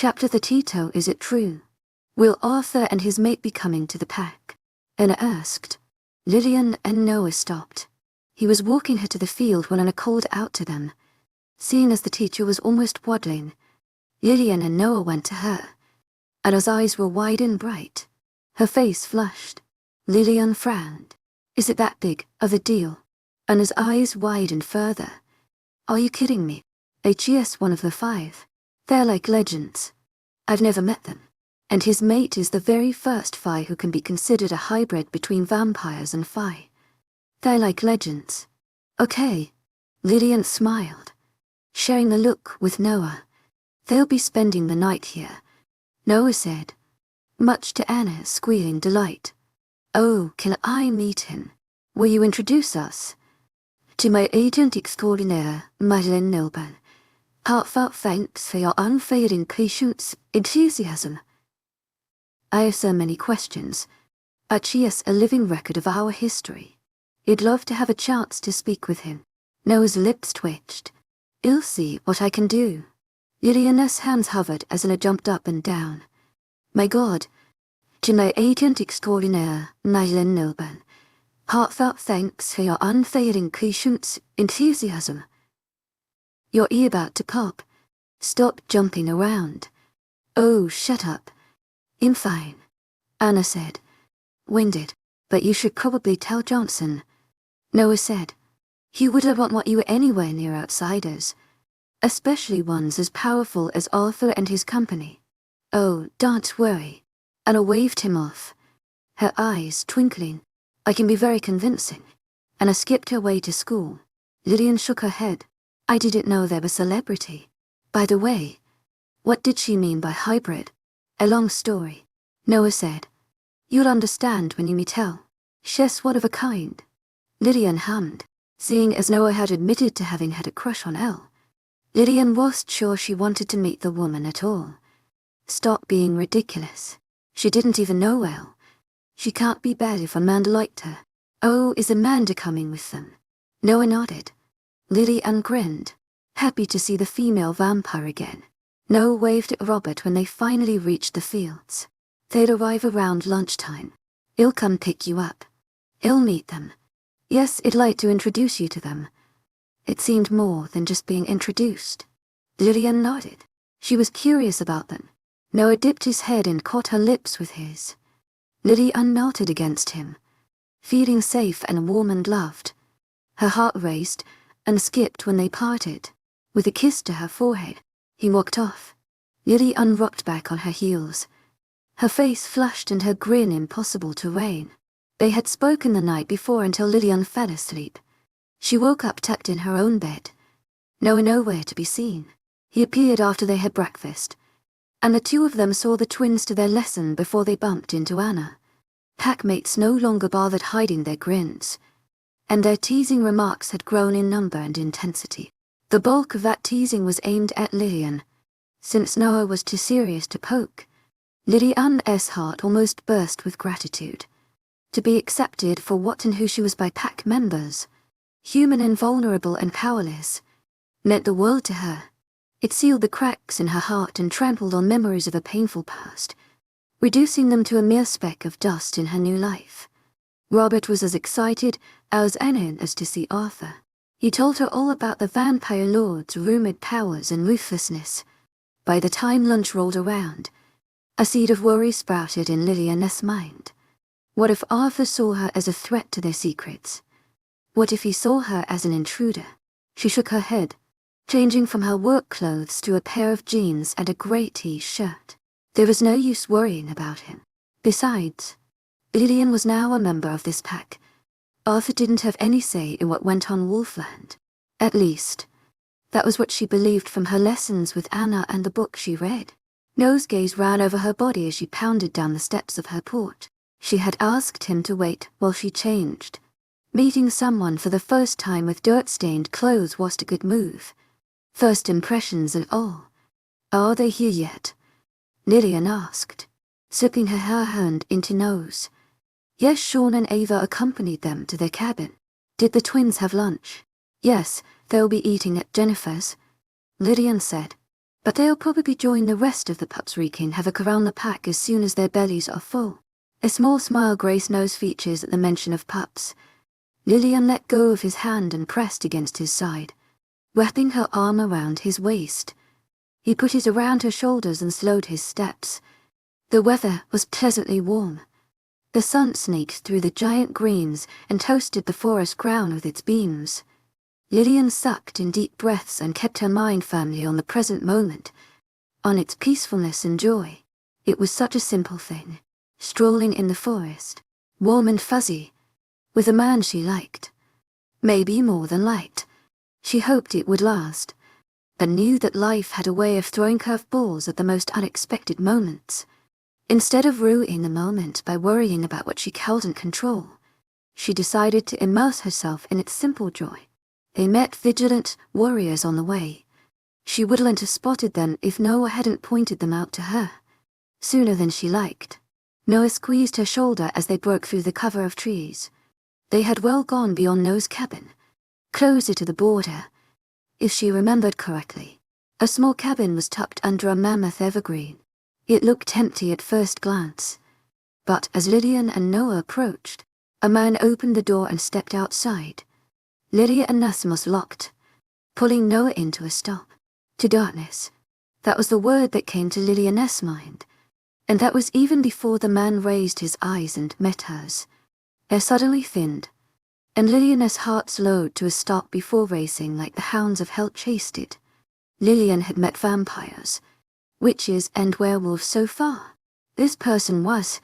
Chapter 32. Is it true? Will Arthur and his mate be coming to the pack? Anna asked. Lillian and Noah stopped. He was walking her to the field when Anna called out to them. Seeing as the teacher was almost waddling, Lillian and Noah went to her. Anna's eyes were wide and bright. Her face flushed. Lillian frowned. Is it that big of a deal? Anna's eyes widened further. Are you kidding me? H.E.S. one of the 5. They're like legends. I've never met them. And his mate is the very first fae who can be considered a hybrid between vampires and fae. They're like legends. Okay. Lillian smiled, sharing the look with Noah. They'll be spending the night here, Noah said, much to Anna's squealing delight. Oh, can I meet him? Will you introduce us? To my agent extraordinaire, Madeleine Nilban. Heartfelt thanks for your unfailing patience, enthusiasm. I have so many questions. Archias, a living record of our history. I'd love to have a chance to speak with him. Noah's lips twitched. I'll see what I can do. Lillian's hands hovered as Anna jumped up and down. My God. To my agent extraordinaire, Madeleine Nilban. Heartfelt thanks for your unfailing patience, enthusiasm. Your ear about to pop. Stop jumping around. Oh, shut up. I'm fine, Anna said. Winded, but you should probably tell Johnson. Noah said. He wouldn't want you anywhere near outsiders, especially ones as powerful as Arthur and his company. Oh, don't worry. Anna waved him off, her eyes twinkling. I can be very convincing. Anna skipped her way to school. Lillian shook her head. I didn't know they were celebrity. By the way, what did she mean by hybrid? A long story, Noah said. You'll understand when you meet Elle. She's one of a kind. Lillian hummed, seeing as Noah had admitted to having had a crush on Elle. Lillian wasn't sure she wanted to meet the woman at all. Stop being ridiculous. She didn't even know Elle. She can't be bad if Amanda liked her. Oh, is Amanda coming with them? Noah nodded. Lillian grinned, happy to see the female vampire again. Noah waved at Robert when they finally reached the fields. They'd arrive around lunchtime. I'll come pick you up. I'll meet them. Yes, I'd like to introduce you to them. It seemed more than just being introduced. Lillian nodded. She was curious about them. Noah dipped his head and caught her lips with his. Lillian melted against him, feeling safe and warm and loved. Her heart raced and skipped when they parted. With a kiss to her forehead, he walked off. Lillian rocked back on her heels, her face flushed and her grin impossible to rein. They had spoken the night before until Lillian fell asleep. She woke up tucked in her own bed. Noah nowhere to be seen. He appeared after they had breakfast, and the two of them saw the twins to their lesson before they bumped into Anna. Packmates no longer bothered hiding their grins, and their teasing remarks had grown in number and intensity. The bulk of that teasing was aimed at Lillian, since Noah was too serious to poke. Lillian's heart almost burst with gratitude. To be accepted for what and who she was by pack members, human and vulnerable and powerless, meant the world to her. It sealed the cracks in her heart and trampled on memories of a painful past, reducing them to a mere speck of dust in her new life. Robert was as excited as Anna as to see Arthur. He told her all about the vampire lord's rumored powers and ruthlessness. By the time lunch rolled around, a seed of worry sprouted in Lillian's mind. What if Arthur saw her as a threat to their secrets? What if he saw her as an intruder? She shook her head, changing from her work clothes to a pair of jeans and a grey t-shirt. There was no use worrying about him. Besides, Lillian was now a member of this pack. Arthur didn't have any say in what went on Wolfland. At least, that was what she believed from her lessons with Anna and the book she read. Nosegays ran over her body as she pounded down the steps of her port. She had asked him to wait while she changed. Meeting someone for the first time with dirt-stained clothes was a good move. First impressions and all. Are they here yet? Lillian asked, slipping her hair hand into Noah's. Yes, Sean and Ava accompanied them to their cabin. Did the twins have lunch? Yes, they'll be eating at Jennifer's, Lillian said. But they'll probably join the rest of the pups wreaking havoc around the pack as soon as their bellies are full. A small smile graced Noah's features at the mention of pups. Lillian let go of his hand and pressed against his side, wrapping her arm around his waist. He put it around her shoulders and slowed his steps. The weather was pleasantly warm. The sun snaked through the giant greens and toasted the forest ground with its beams. Lillian sucked in deep breaths and kept her mind firmly on the present moment, on its peacefulness and joy. It was such a simple thing, strolling in the forest, warm and fuzzy, with a man she liked. Maybe more than liked. She hoped it would last, but knew that life had a way of throwing curveballs at the most unexpected moments. Instead of ruining the moment by worrying about what she couldn't control, she decided to immerse herself in its simple joy. They met vigilant warriors on the way. She wouldn't have spotted them if Noah hadn't pointed them out to her. Sooner than she liked. Noah squeezed her shoulder as they broke through the cover of trees. They had well gone beyond Noah's cabin, closer to the border. If she remembered correctly, a small cabin was tucked under a mammoth evergreen. It looked empty at first glance. But as Lillian and Noah approached, a man opened the door and stepped outside. Lydia and Nasmos locked, pulling Noah into a stop. To darkness. That was the word that came to Lillian's mind. And that was even before the man raised his eyes and met hers. Air suddenly thinned, and Lillian's heart slowed to a stop before racing like the hounds of hell chased it. Lillian had met vampires, witches and werewolves so far. This person was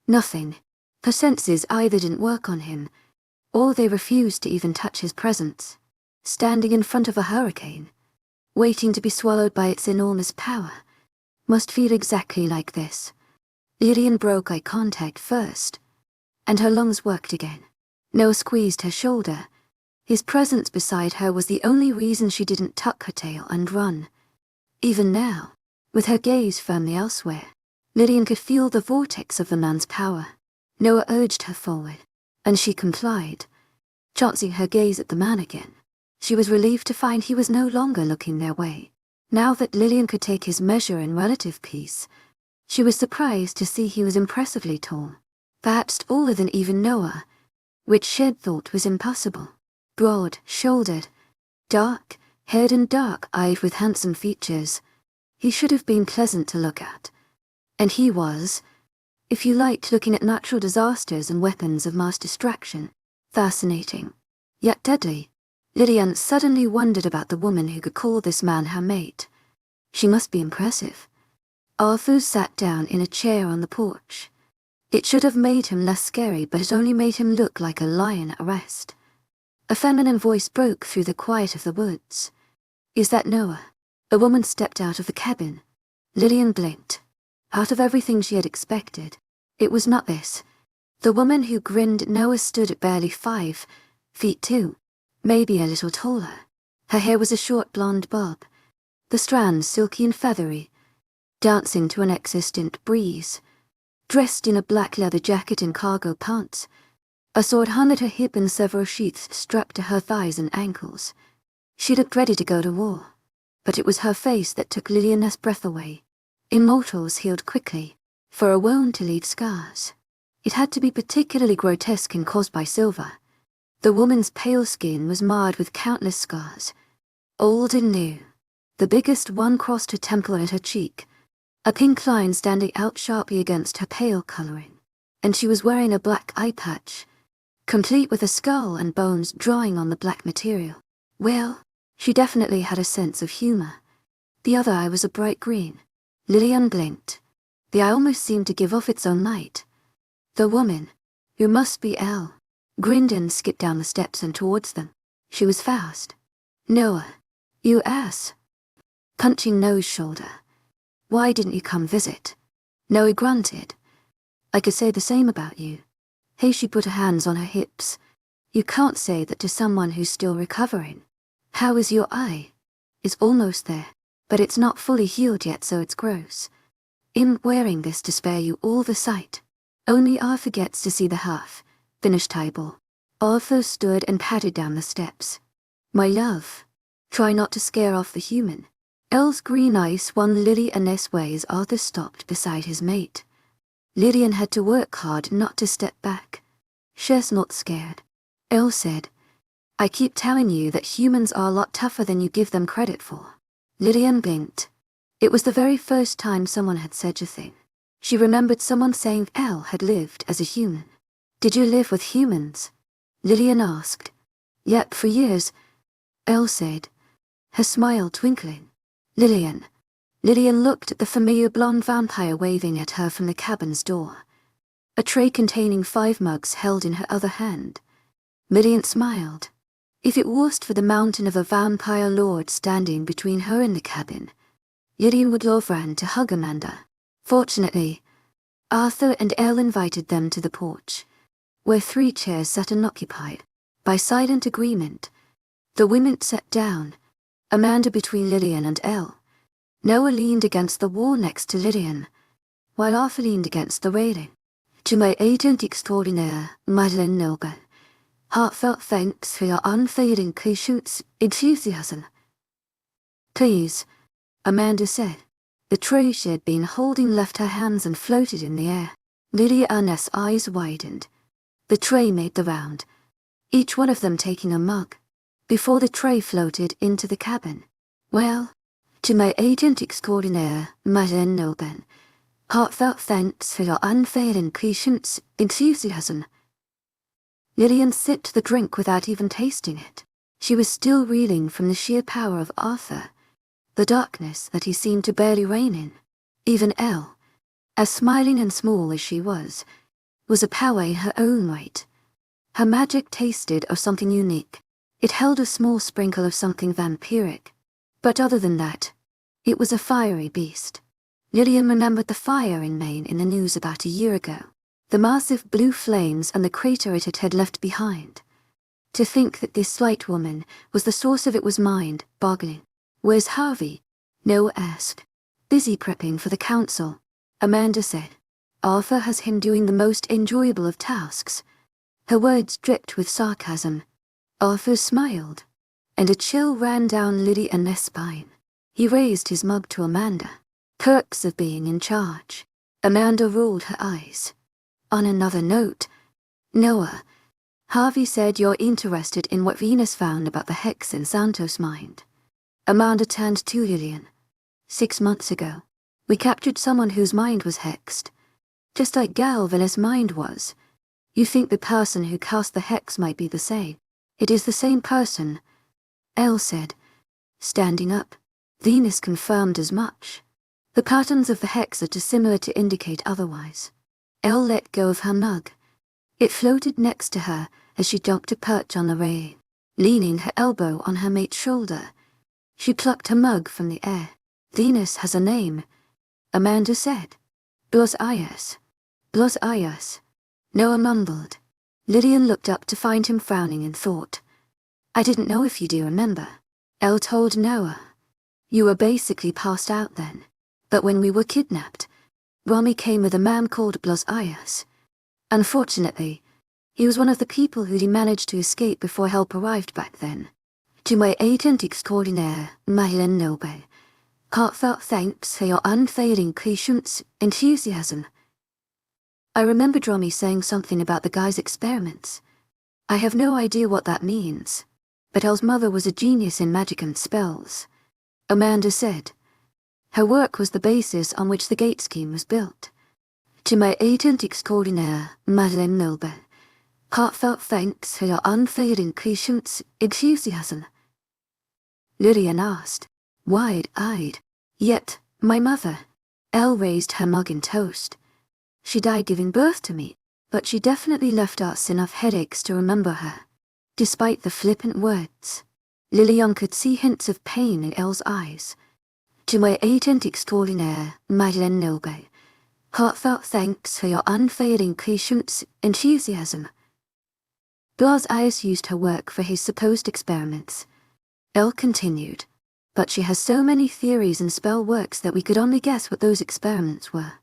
nothing. Her senses either didn't work on him, or they refused to even touch his presence. Standing in front of a hurricane, waiting to be swallowed by its enormous power, must feel exactly like this. Lillian broke eye contact first, and her lungs worked again. Noah squeezed her shoulder. His presence beside her was the only reason she didn't tuck her tail and run. Even now, with her gaze firmly elsewhere, Lillian could feel the vortex of the man's power. Noah urged her forward, and she complied, chancing her gaze at the man again. She was relieved to find he was no longer looking their way. Now that Lillian could take his measure in relative peace, she was surprised to see he was impressively tall, perhaps taller than even Noah, which she'd thought was impossible. Broad-shouldered, dark-haired and dark-eyed with handsome features. He should have been pleasant to look at. And he was, if you liked looking at natural disasters and weapons of mass destruction, fascinating, yet deadly. Lillian suddenly wondered about the woman who could call this man her mate. She must be impressive. Arthur sat down in a chair on the porch. It should have made him less scary, but it only made him look like a lion at rest. A feminine voice broke through the quiet of the woods. "Is that Noah?" A woman stepped out of the cabin. Lillian blinked. Out of everything she had expected, it was not this. The woman who grinned at Noah stood at barely 5 feet 2, maybe a little taller. Her hair was a short blonde bob, the strands silky and feathery, dancing to an existent breeze. Dressed in a black leather jacket and cargo pants, a sword hung at her hip and several sheaths strapped to her thighs and ankles. She looked ready to go to war, but it was her face that took Lillian's breath away. Immortals healed quickly, for a wound to leave scars. It had to be particularly grotesque and caused by silver. The woman's pale skin was marred with countless scars, old and new. The biggest one crossed her temple and her cheek, a pink line standing out sharply against her pale coloring, and she was wearing a black eye patch, complete with a skull and bones drawing on the black material. Well, she definitely had a sense of humor. The other eye was a bright green. Lillian blinked. The eye almost seemed to give off its own light. The woman, who must be Elle, grinned and skipped down the steps and towards them. She was fast. "Noah, you ass." Punching Noah's shoulder. "Why didn't you come visit?" Noah grunted. "I could say the same about you." Hey, she put her hands on her hips. "You can't say that to someone who's still recovering. How is your eye?" "It's almost there, but it's not fully healed yet, so it's gross. I'm wearing this to spare you all the sight. Only Arthur gets to see the half finished table." Arthur stood and padded down the steps. "My love, try not to scare off the human." Elle's green eyes swung Lillian's way as Arthur stopped beside his mate. Lillian had to work hard not to step back. "She's not scared," Elle said. "I keep telling you that humans are a lot tougher than you give them credit for." Lillian blinked. It was the very first time someone had said a thing. She remembered someone saying Elle had lived as a human. "Did you live with humans?" Lillian asked. "Yep, for years," Elle said, her smile twinkling. Lillian. Lillian looked at the familiar blonde vampire waving at her from the cabin's door. A tray containing 5 mugs held in her other hand. Lillian smiled. If it wasn't for the mountain of a vampire lord standing between her and the cabin, Lillian would love ran to hug Amanda. Fortunately, Arthur and Elle invited them to the porch, where 3 chairs sat unoccupied. By silent agreement, the women sat down, Amanda between Lillian and Elle. Noah leaned against the wall next to Lillian, while Arthur leaned against the railing. "To my agent extraordinaire, Madeleine Noble, heartfelt thanks for your unfailing patience, enthusiasm." "Please," Amanda said. The tray she had been holding left her hands and floated in the air. Lillian's eyes widened. The tray made the round, each one of them taking a mug, before the tray floated into the cabin. "Well, to my agent extraordinaire, Madeleine Noble, heartfelt thanks for your unfailing patience, enthusiasm." Lillian sipped the drink without even tasting it. She was still reeling from the sheer power of Arthur, the darkness that he seemed to barely reign in. Even Elle, as smiling and small as she was a power in her own right. Her magic tasted of something unique. It held a small sprinkle of something vampiric. But other than that, it was a fiery beast. Lillian remembered the fire in Maine in the news about a year ago. The massive blue flames and the crater it had left behind. To think that this slight woman was the source of it was mind-boggling. "Where's Harvey?" Noah asked. "Busy prepping for the council," Amanda said. "Arthur has him doing the most enjoyable of tasks." Her words dripped with sarcasm. Arthur smiled, and a chill ran down Lillian's spine. He raised his mug to Amanda. "Perks of being in charge." Amanda rolled her eyes. "On another note, Noah, Harvey said you're interested in what Venus found about the hex in Santos' mind." Amanda turned to Lillian. 6 months ago, we captured someone whose mind was hexed. Just like Galvan's mind was. You think the person who cast the hex might be the same. It is the same person," Elle said, standing up. Venus confirmed as much. The patterns of the hex are too similar to indicate otherwise. Elle let go of her mug. It floated next to her as she jumped to perch on the rail. Leaning her elbow on her mate's shoulder, she plucked her mug from the air. "Venus has a name," Amanda said. "Blos Ayas." "Blos Ayas," Noah mumbled. Lillian looked up to find him frowning in thought. "I didn't know if you do remember," Elle told Noah. "You were basically passed out then. But when we were kidnapped, Rami came with a man called Blos Ayas. Unfortunately, he was one of the people who managed to escape before help arrived back then. To my agent extraordinaire, Madeleine Noble, heartfelt thanks for your unfailing patience, enthusiasm." I remember Dromi saying something about the guy's experiments. I have no idea what that means, but Elle's mother was a genius in magic and spells, Amanda said. Her work was the basis on which the gate scheme was built. To my agent extraordinaire, Madeleine Noble, heartfelt thanks for your unfailing patience, enthusiasm. Lillian asked, wide-eyed. Yet, my mother. Elle raised her mug in toast. She died giving birth to me, but she definitely left us enough headaches to remember her. Despite the flippant words, Lillian could see hints of pain in Elle's eyes. To my agent extraordinaire, Madeleine Noble, heartfelt thanks for your unfailing patience, enthusiasm. Blas Ayas used her work for his supposed experiments. Elle continued, but she has so many theories and spell works that we could only guess what those experiments were.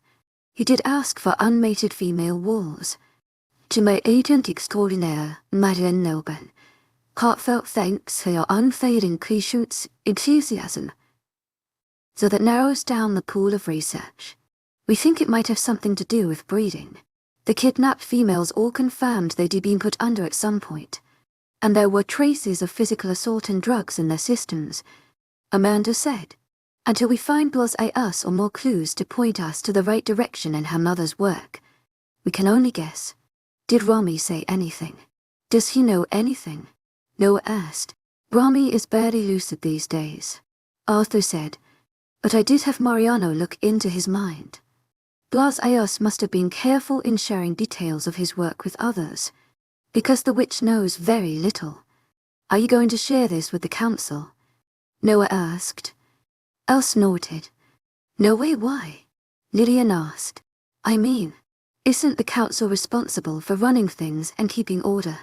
He did ask for unmated female wolves. To my agent extraordinaire, Madeleine Noble, heartfelt thanks for your unfailing patience, enthusiasm. So that narrows down the pool of research. We think it might have something to do with breeding. The kidnapped females all confirmed they'd been put under at some point, and there were traces of physical assault and drugs in their systems, Amanda said. Until we find us or more clues to point us to the right direction in her mother's work, we can only guess. Did Romy say anything? Does he know anything? Noah asked. Romy is barely lucid these days, Arthur said, but I did have Mariano look into his mind. Blas-Ayos must have been careful in sharing details of his work with others, because the witch knows very little. Are you going to share this with the council? Noah asked. Elle snorted. No way, why? Lillian asked. I mean, isn't the council responsible for running things and keeping order?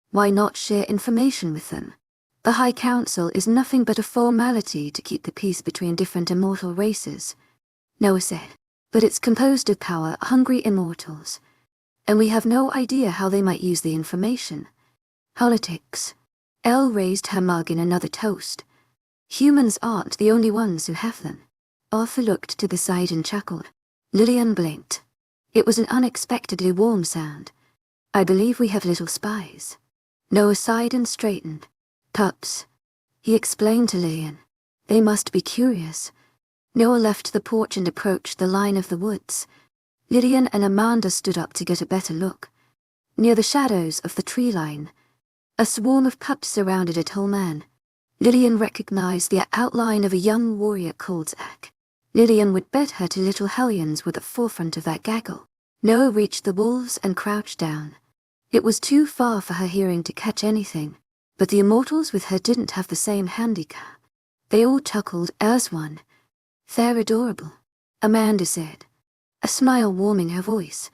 Why not share information with them? The High Council is nothing but a formality to keep the peace between different immortal races, Noah said. But it's composed of power-hungry immortals, and we have no idea how they might use the information. Politics. Elle raised her mug in another toast. Humans aren't the only ones who have them. Arthur looked to the side and chuckled. Lillian blinked. It was an unexpectedly warm sound. I believe we have little spies. Noah sighed and straightened. Pups, he explained to Lillian. They must be curious. Noah left the porch and approached the line of the woods. Lillian and Amanda stood up to get a better look. Near the shadows of the tree line, a swarm of pups surrounded a tall man. Lillian recognized the outline of a young warrior called Zach. Lillian would bet her two little hellions were at the forefront of that gaggle. Noah reached the wolves and crouched down. It was too far for her hearing to catch anything, but the immortals with her didn't have the same handicap. They all chuckled as one. They're adorable, Amanda said, a smile warming her voice.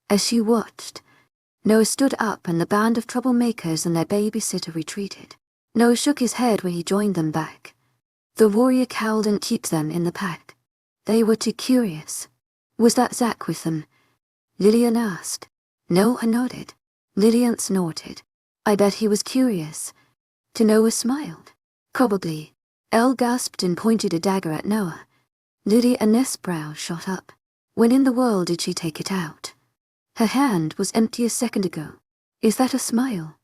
As she watched, Noah stood up and the band of troublemakers and their babysitter retreated. Noah shook his head when he joined them back. The warrior cowled and kept them in the pack. They were too curious. Was that Zach with them? Lillian asked. Noah nodded. Lillian snorted. I bet he was curious. To Noah smiled. Probably. Elle gasped and pointed a dagger at Noah. Lillian's brow shot up. When in the world did she take it out? Her hand was empty a second ago. Is that a smile?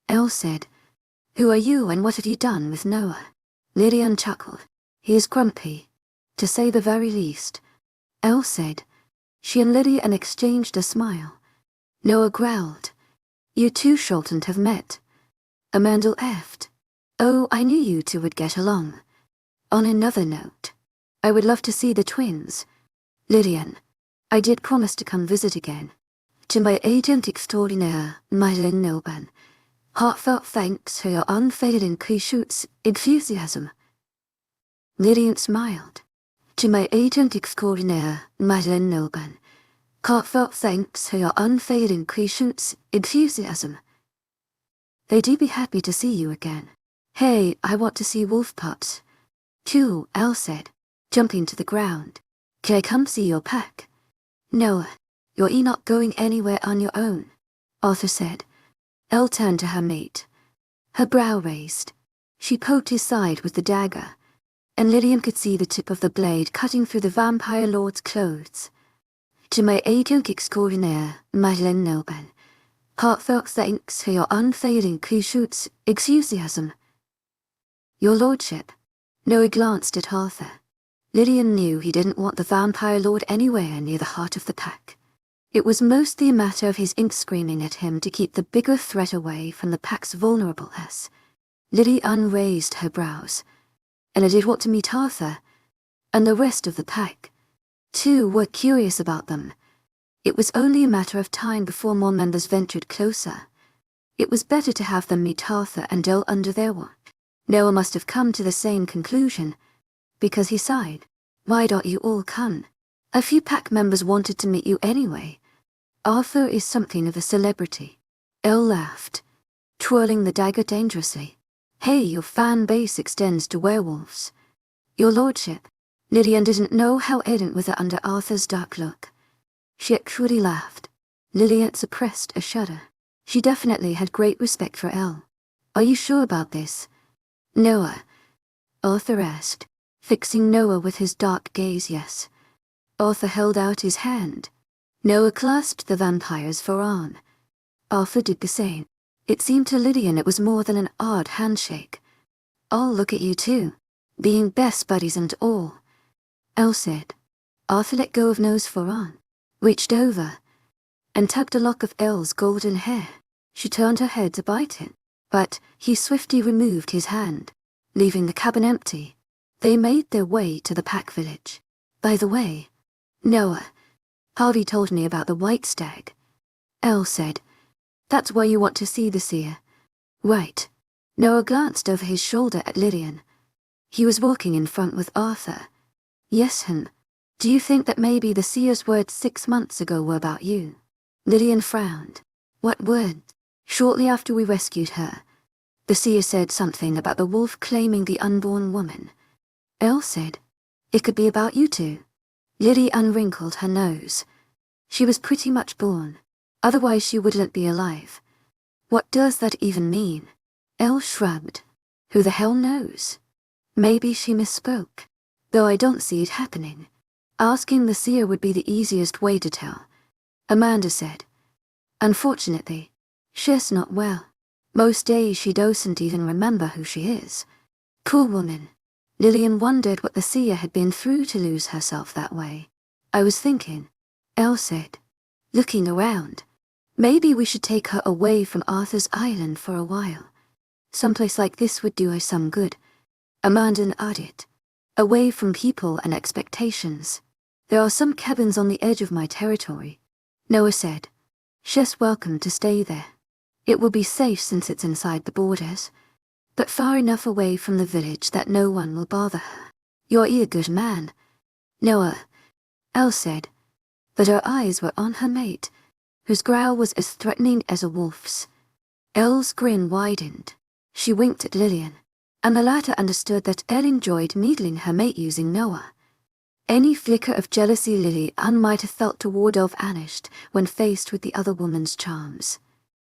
Elle said. Who are you and what have you done with Noah? Lillian chuckled. He is grumpy, to say the very least. Elle said. She and Lillian exchanged a smile. Noah growled. You two shouldn't have met. Amanda laughed. Oh, I knew you two would get along. On another note, I would love to see the twins. Lillian, I did promise to come visit again. To my agent extraordinaire, Mylin Nilban, heartfelt thanks for your unfaded enthusiasm. Lillian smiled. To my agent extraordinaire, Mylin Nilban, heartfelt thanks for your unfaded enthusiasm. They do be happy to see you again. Hey, I want to see wolf pups. Too, Elle said, jumping to the ground. Can I come see your pack? Noah, you're not going anywhere on your own, Arthur said. Elle turned to her mate. Her brow raised. She poked his side with the dagger, and Lillian could see the tip of the blade cutting through the vampire lord's clothes. To my agent extraordinaire, Madeleine Nelban, heartfelt thanks for your unfailing enthusiasm. Your lordship. Noah glanced at Arthur. Lillian knew he didn't want the vampire lord anywhere near the heart of the pack. It was mostly a matter of his ink screaming at him to keep the bigger threat away from the pack's vulnerableness. Lillian raised her brows. And I did want to meet Arthur, and the rest of the pack. Too were curious about them. It was only a matter of time before more members ventured closer. It was better to have them meet Arthur and Elle under their watch. Noah must have come to the same conclusion, because he sighed. Why don't you all come? A few pack members wanted to meet you anyway. Arthur is something of a celebrity. Elle laughed, twirling the dagger dangerously. Hey, your fan base extends to werewolves. Your lordship. Lillian didn't know how ardent was under Arthur's dark look. She actually laughed. Lillian suppressed a shudder. She definitely had great respect for Elle. Are you sure about this? Noah, Arthur asked. fixing Noah with his dark gaze. Yes. Arthur held out his hand. Noah clasped the vampire's forearm. Arthur did the same. It seemed to Lillian it was more than an odd handshake. "I'll look at you too, being best buddies and all," Elle said. Arthur let go of Noah's forearm, reached over, and tugged a lock of Elle's golden hair. She turned her head to bite it, but he swiftly removed his hand, leaving the cabin empty. They made their way to the pack village. "By the way, Noah, Harvey told me about the white stag," Elle said. "That's why you want to see the seer, right?" Noah glanced over his shoulder at Lillian. He was walking in front with Arthur. "Yes, do you think that maybe the seer's words 6 months ago were about you?" Lillian frowned. "What word?" "Shortly after we rescued her, the seer said something about the wolf claiming the unborn woman." Elle said, "It could be about you two." Lily unwrinkled her nose. "She was pretty much born. Otherwise she wouldn't be alive." "What does that even mean?" Elle shrugged. "Who the hell knows? Maybe she misspoke, though I don't see it happening. Asking the seer would be the easiest way to tell," Amanda said. "Unfortunately, she's not well. Most days she doesn't even remember who she is. Poor woman." Lillian wondered what the seer had been through to lose herself that way. "I was thinking," Elle said, looking around, "maybe we should take her away from Arthur's Island for a while. Someplace like this would do her some good." Amanda nodded. "Away from people and expectations. There are some cabins on the edge of my territory," Noah said. "She's welcome to stay there. It will be safe since it's inside the borders, but far enough away from the village that no one will bother her." "You're a good man, Noah," Elle said, but her eyes were on her mate, whose growl was as threatening as a wolf's. Elle's grin widened. She winked at Lillian, and the latter understood that Elle enjoyed needling her mate using Noah. Any flicker of jealousy Lillian might have felt toward Elle vanished when faced with the other woman's charms.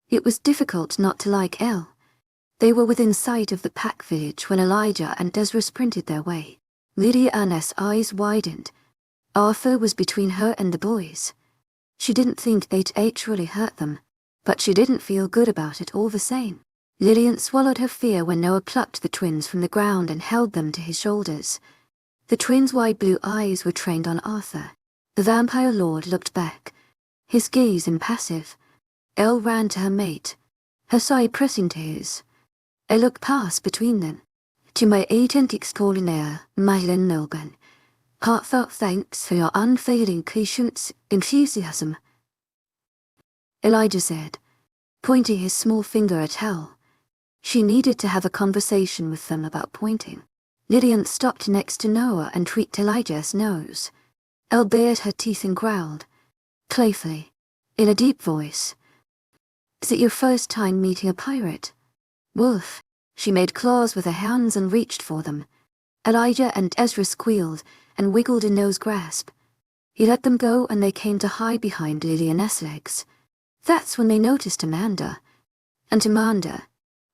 It was difficult not to like Elle. They were within sight of the pack village when Elijah and Desra sprinted their way. Lillian's eyes widened. Arthur was between her and the boys. She didn't think they'd actually hurt them, but she didn't feel good about it all the same. Lillian swallowed her fear when Noah plucked the twins from the ground and held them to his shoulders. The twins' wide blue eyes were trained on Arthur. The vampire lord looked back, his gaze impassive. Elle ran to her mate, her side pressing to his. I looked past between them. "To my agent extraordinaire, Mylan Noban, heartfelt thanks for your unfailing patience, enthusiasm," Elijah said, pointing his small finger at Elle. She needed to have a conversation with them about pointing. Lillian stopped next to Noah and tweaked Elijah's nose. Elle bared her teeth and growled, playfully, in a deep voice, "Is it your first time meeting a pirate?" "Wolf." She made claws with her hands and reached for them. Elijah and Ezra squealed and wiggled in Noah's grasp. He let them go and they came to hide behind Lillian's legs. That's when they noticed Amanda. And Amanda,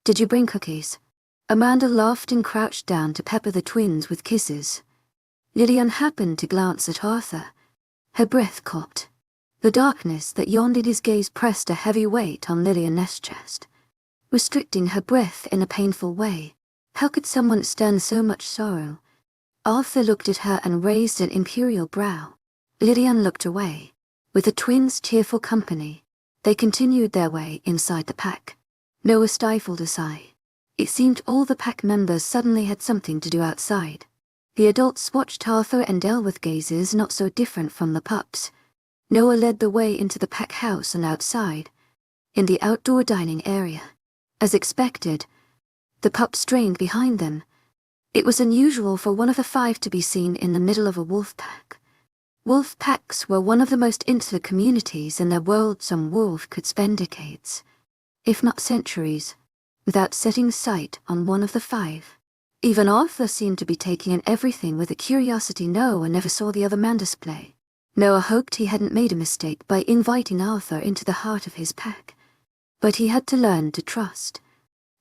"Did you bring cookies?" Amanda laughed and crouched down to pepper the twins with kisses. Lillian happened to glance at Arthur. Her breath caught. The darkness that yawned in his gaze pressed a heavy weight on Lillian's chest, restricting her breath in a painful way. How could someone stand so much sorrow? Arthur looked at her and raised an imperial brow. Lillian looked away. With the twins' cheerful company, they continued their way inside the pack. Noah stifled a sigh. It seemed all the pack members suddenly had something to do outside. The adults watched Arthur and Elle with gazes not so different from the pups. Noah led the way into the pack house and outside, in the outdoor dining area. As expected, the pups strained behind them. It was unusual for one of the 5 to be seen in the middle of a wolf pack. Wolf packs were one of the most insular communities in the world. Some wolf could spend decades, if not centuries, without setting sight on one of the 5. Even Arthur seemed to be taking in everything with a curiosity Noah never saw the other man display. Noah hoped he hadn't made a mistake by inviting Arthur into the heart of his pack, but he had to learn to trust.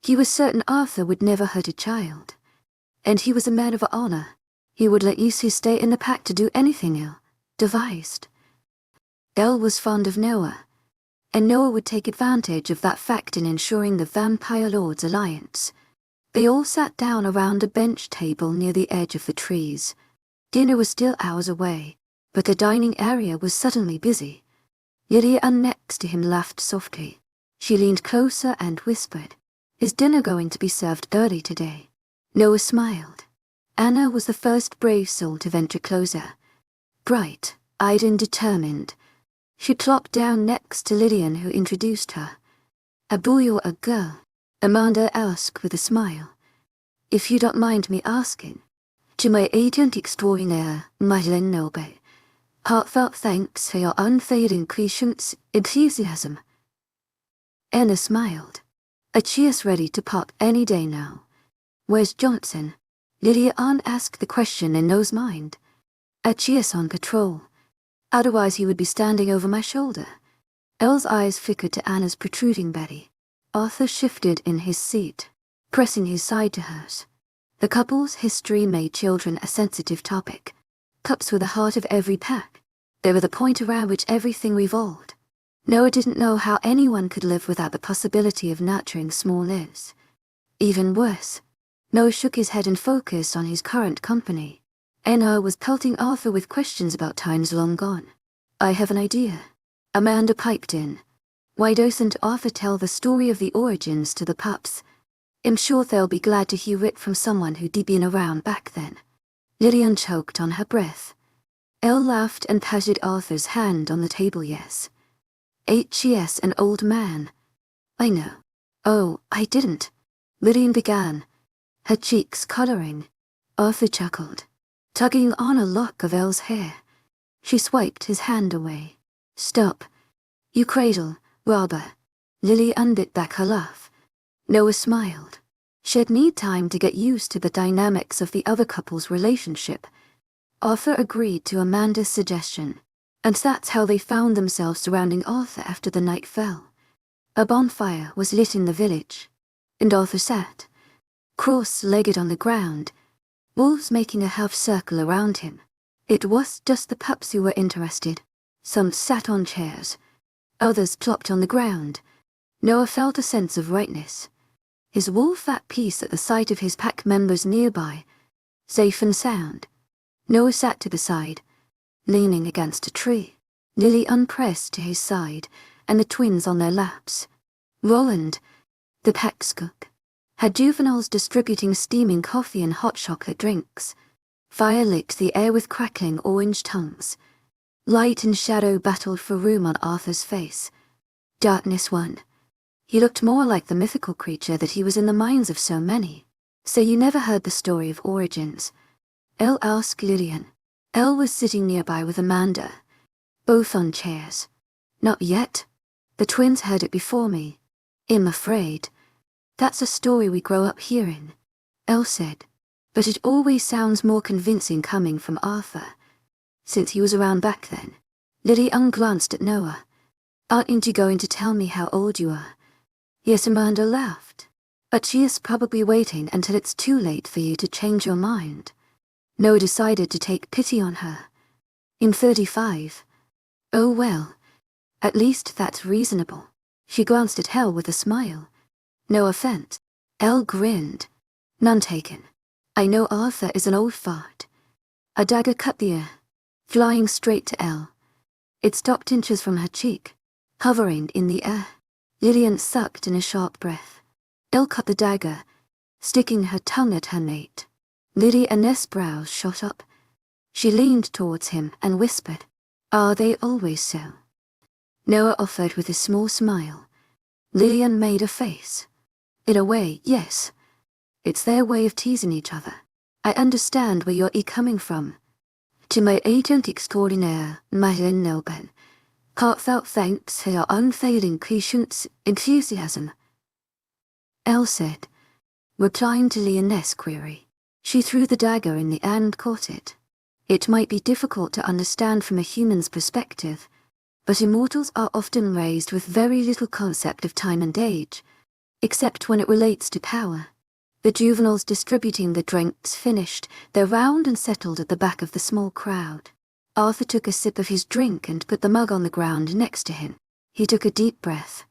He was certain Arthur would never hurt a child, and he was a man of honor. He would let you stay in the pack to do anything Elle devised. Elle was fond of Noah, and Noah would take advantage of that fact in ensuring the Vampire Lord's alliance. They all sat down around a bench table near the edge of the trees. Dinner was still hours away, but the dining area was suddenly busy. Lillian next to him laughed softly. She leaned closer and whispered, "Is dinner going to be served early today?" Noah smiled. Anna was the first brave soul to venture closer. Bright-eyed and determined. She plopped down next to Lillian, who introduced her. "A boy or a girl?" Amanda asked with a smile. "If you don't mind me asking." "To my agent extraordinaire, Madeleine Noble. Heartfelt thanks for your unfailing patience, enthusiasm." Anna smiled. "A cheer's ready to pop any day now." "Where's Johnson?" Lillian asked the question in Noah's mind. "A cheer's on patrol. Otherwise he would be standing over my shoulder." Elle's eyes flickered to Anna's protruding belly. Arthur shifted in his seat, pressing his side to hers. The couple's history made children a sensitive topic. Pups were the heart of every pack. They were the point around which everything revolved. Noah didn't know how anyone could live without the possibility of nurturing small lives. Even worse, Noah shook his head and focused on his current company. Anna was pelting Arthur with questions about times long gone. "I have an idea." Amanda piped in. "Why doesn't Arthur tell the story of the origins to the pups? I'm sure they'll be glad to hear it from someone who'd been around back then." Lillian choked on her breath. Elle laughed and patted Arthur's hand on the table. "Yes. Yes, an old man." "I know." "Oh, I didn't." Lillian began, her cheeks coloring. Arthur chuckled, tugging on a lock of Elle's hair. She swiped his hand away. "Stop. You cradle, robber." Lillian bit back her laugh. Noah smiled. She'd need time to get used to the dynamics of the other couple's relationship. Arthur agreed to Amanda's suggestion, and that's how they found themselves surrounding Arthur after the night fell. A bonfire was lit in the village, and Arthur sat, cross-legged on the ground, wolves making a half-circle around him. It was just the pups who were interested. Some sat on chairs, others plopped on the ground. Noah felt a sense of rightness. His wolf at peace at the sight of his pack members nearby, safe and sound. Noah sat to the side, leaning against a tree. Lillian pressed to his side, and the twins on their laps. Roland, the pack skunk, had juveniles distributing steaming coffee and hot chocolate drinks. Fire licked the air with crackling orange tongues. Light and shadow battled for room on Arthur's face. Darkness won. He looked more like the mythical creature that he was in the minds of so many. "So you never heard the story of origins?" Elle asked Lillian. Elle was sitting nearby with Amanda, both on chairs. "Not yet. The twins heard it before me. I'm afraid. That's a story we grow up hearing," Elle said. "But it always sounds more convincing coming from Arthur, since he was around back then." Lillian glanced at Noah. "Aren't you going to tell me how old you are?" "Yes," Amanda laughed. "But she is probably waiting until it's too late for you to change your mind." Noah decided to take pity on her. "I'm 35. "Oh well, at least that's reasonable." She glanced at Elle with a smile. "No offense." Elle grinned. "None taken. I know Arthur is an old fart." A dagger cut the air, flying straight to Elle. It stopped inches from her cheek, hovering in the air. Lillian sucked in a sharp breath. Elle cut the dagger, sticking her tongue at her mate. Lillian's brows shot up. She leaned towards him and whispered, "Are they always so?" Noah offered with a small smile. Lillian made a face. "In a way, yes. It's their way of teasing each other. I understand where you're coming from." "To my agent extraordinaire, Madeleine Noble. Heartfelt thanks for your unfailing patience, enthusiasm," Elle said, replying to Lillian's query. She threw the dagger in the air and caught it. It might be difficult to understand from a human's perspective, but immortals are often raised with very little concept of time and age, except when it relates to power. The juveniles distributing the drinks finished their round and settled at the back of the small crowd. Arthur took a sip of his drink and put the mug on the ground next to him. He took a deep breath,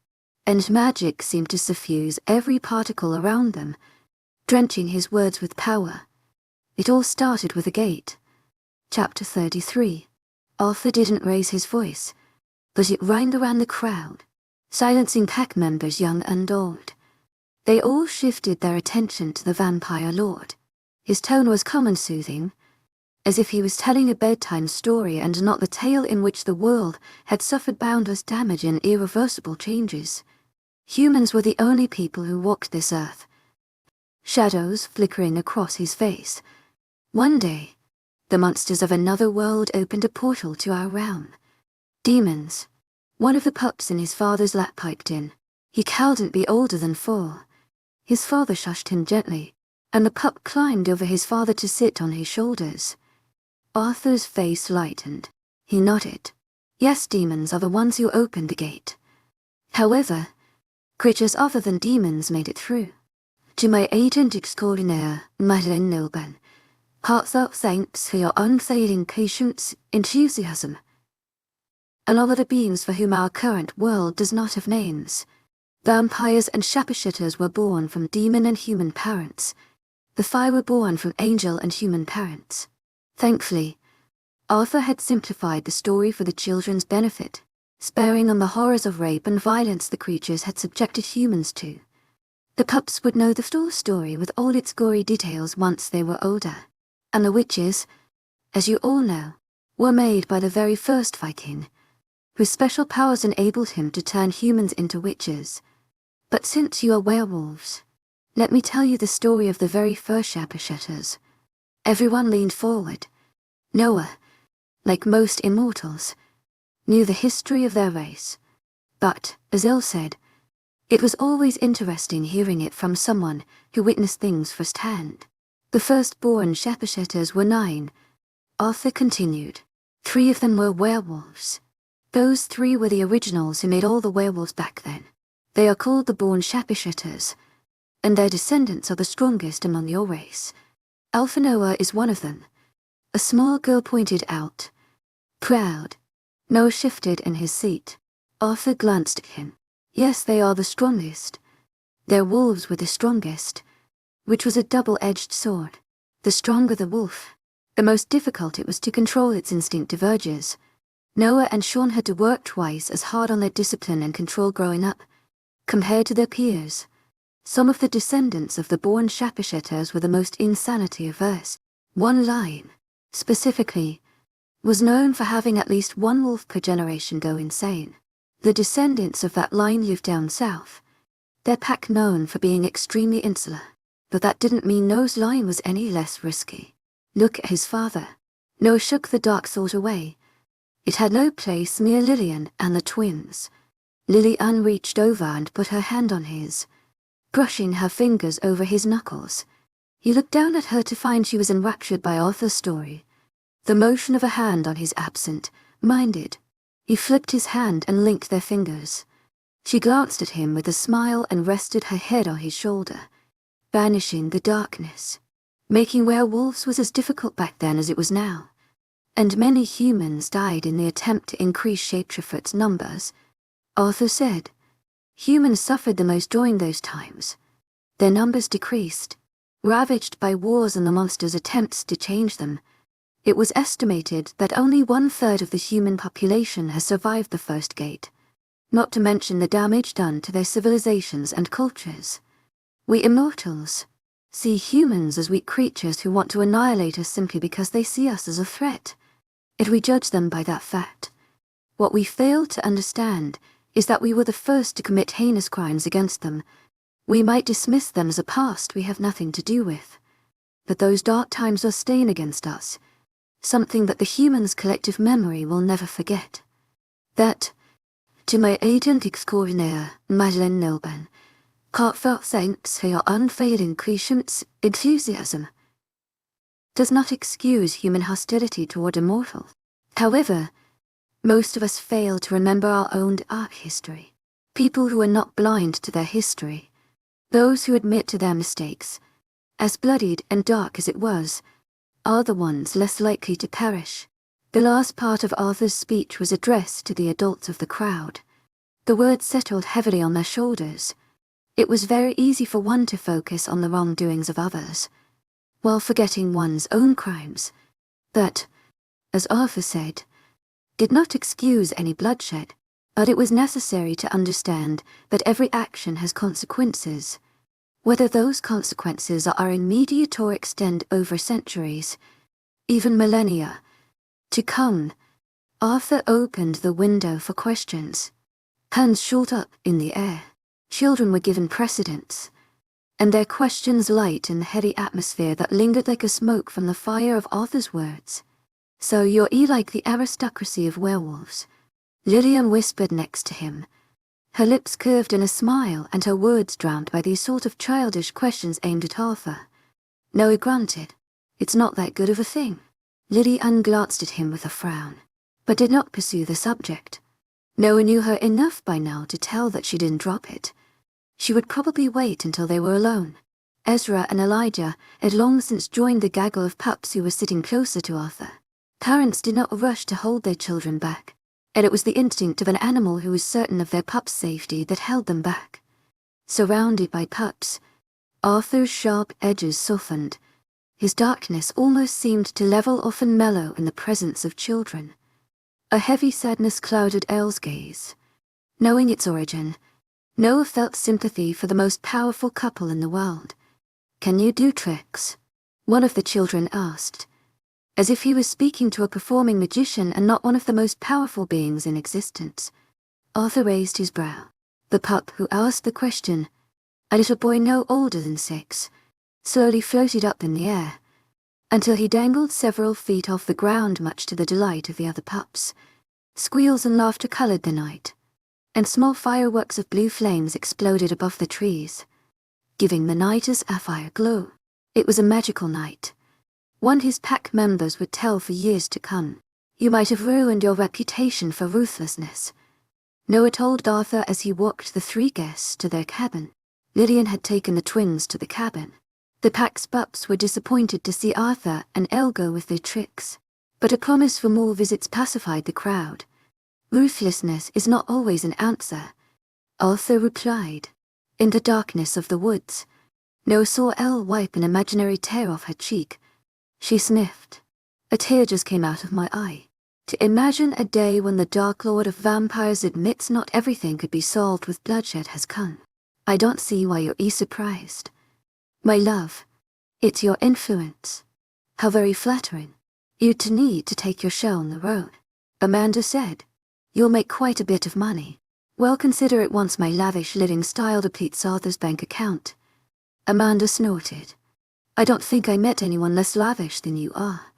and magic seemed to suffuse every particle around them, drenching his words with power. It all started with a gate. Chapter 33. Arthur didn't raise his voice, but it rang around the crowd, silencing pack members young and old. They all shifted their attention to the vampire lord. His tone was calm and soothing, as if he was telling a bedtime story and not the tale in which the world had suffered boundless damage and irreversible changes. Humans were the only people who walked this earth. Shadows flickering across his face. One day, the monsters of another world opened a portal to our realm. Demons. One of the pups in his father's lap piped in. He couldn't be older than 4. His father shushed him gently, and the pup climbed over his father to sit on his shoulders. Arthur's face lightened. He nodded. Yes, demons are the ones who opened the gate. However, creatures other than demons made it through. To my agent extraordinaire, Madeleine Nilban, heartfelt thanks for your unfailing patience, enthusiasm, and all other beings for whom our current world does not have names. Vampires and shapeshitters were born from demon and human parents. The 5 were born from angel and human parents. Thankfully, Arthur had simplified the story for the children's benefit, sparing them the horrors of rape and violence the creatures had subjected humans to. The pups would know the full story with all its gory details once they were older. And the witches, as you all know, were made by the very first Viking, whose special powers enabled him to turn humans into witches. But since you are werewolves, let me tell you the story of the very first shapeshitters. Everyone leaned forward. Noah, like most immortals, knew the history of their race. But, as Elle said, it was always interesting hearing it from someone who witnessed things firsthand. The firstborn shapeshitters were 9. Arthur continued. 3 of them were werewolves. Those 3 were the originals who made all the werewolves back then. They are called the born shapeshitters, and their descendants are the strongest among your race. Alpha Noah is one of them. A small girl pointed out. Proud. Noah shifted in his seat. Arthur glanced at him. Yes, they are the strongest. Their wolves were the strongest, which was a double-edged sword. The stronger the wolf, the most difficult it was to control its instinctive urges. Noah and Sean had to work twice as hard on their discipline and control growing up, compared to their peers. Some of the descendants of the born shapeshitters were the most insanity-averse. One line, specifically, was known for having at least 1 wolf per generation go insane. The descendants of that line lived down south, their pack known for being extremely insular. But that didn't mean Noah's line was any less risky. Look at his father. Noah shook the dark thought away. It had no place near Lillian and the twins. Lillian reached over and put her hand on his, brushing her fingers over his knuckles. He looked down at her to find she was enraptured by Arthur's story. The motion of a hand on his absent-minded. He flipped his hand and linked their fingers. She glanced at him with a smile and rested her head on his shoulder, banishing the darkness. Making werewolves was as difficult back then as it was now, and many humans died in the attempt to increase shapeshifters' numbers. Arthur said, humans suffered the most during those times. Their numbers decreased, ravaged by wars and the monsters' attempts to change them. It was estimated that only 1/3 of the human population has survived the first gate, not to mention the damage done to their civilizations and cultures. We immortals see humans as weak creatures who want to annihilate us simply because they see us as a threat. If we judge them by that fact, what we fail to understand is that we were the first to commit heinous crimes against them. We might dismiss them as a past we have nothing to do with, but those dark times are stain against us, something that the humans' collective memory will never forget. That, to my agent extraordinaire, Madeleine Nilban, heartfelt thanks for your unfailing patience, enthusiasm, does not excuse human hostility toward a mortal. However, most of us fail to remember our own dark history. People who are not blind to their history, those who admit to their mistakes, as bloodied and dark as it was, are the ones less likely to perish. The last part of Arthur's speech was addressed to the adults of the crowd. The words settled heavily on their shoulders. It was very easy for one to focus on the wrongdoings of others, while forgetting one's own crimes. That, as Arthur said, did not excuse any bloodshed, but it was necessary to understand that every action has consequences, whether those consequences are immediate or extend over centuries, even millennia, to come. Arthur opened the window for questions. Hands shot up in the air. Children were given precedence, and their questions light in the heady atmosphere that lingered like a smoke from the fire of Arthur's words. "So you're like the aristocracy of werewolves," Lillian whispered next to him. Her lips curved in a smile and her words drowned by these sort of childish questions aimed at Arthur. "No, granted. It's not that good of a thing." Lillian glanced at him with a frown, but did not pursue the subject. Noah knew her enough by now to tell that she didn't drop it. She would probably wait until they were alone. Ezra and Elijah had long since joined the gaggle of pups who were sitting closer to Arthur. Parents did not rush to hold their children back, and it was the instinct of an animal who was certain of their pup's safety that held them back. Surrounded by pups, Arthur's sharp edges softened. His darkness almost seemed to level off and mellow in the presence of children. A heavy sadness clouded Elle's gaze. Knowing its origin, Noah felt sympathy for the most powerful couple in the world. "Can you do tricks?" one of the children asked, as if he was speaking to a performing magician and not one of the most powerful beings in existence. Arthur raised his brow. The pup who asked the question, a little boy no older than 6, slowly floated up in the air, until he dangled several feet off the ground, much to the delight of the other pups. Squeals and laughter colored the night, and small fireworks of blue flames exploded above the trees, giving the night a sapphire glow. It was a magical night, one his pack members would tell for years to come. "You might have ruined your reputation for ruthlessness," Noah told Arthur as he walked the 3 guests to their cabin. Lillian had taken the twins to the cabin. The pack's pups were disappointed to see Arthur and Elle go with their tricks, but a promise for more visits pacified the crowd. "Ruthlessness is not always an answer," Arthur replied. In the darkness of the woods, Noah saw Elle wipe an imaginary tear off her cheek. She sniffed. "A tear just came out of my eye. To imagine a day when the Dark Lord of Vampires admits not everything could be solved with bloodshed has come. I don't see why you're surprised. My love, it's your influence. How very flattering. You'd need to take your show on the road," Amanda said. "You'll make quite a bit of money. Well, consider it once my lavish living style depletes Arthur's bank account." Amanda snorted. "I don't think I met anyone less lavish than you are.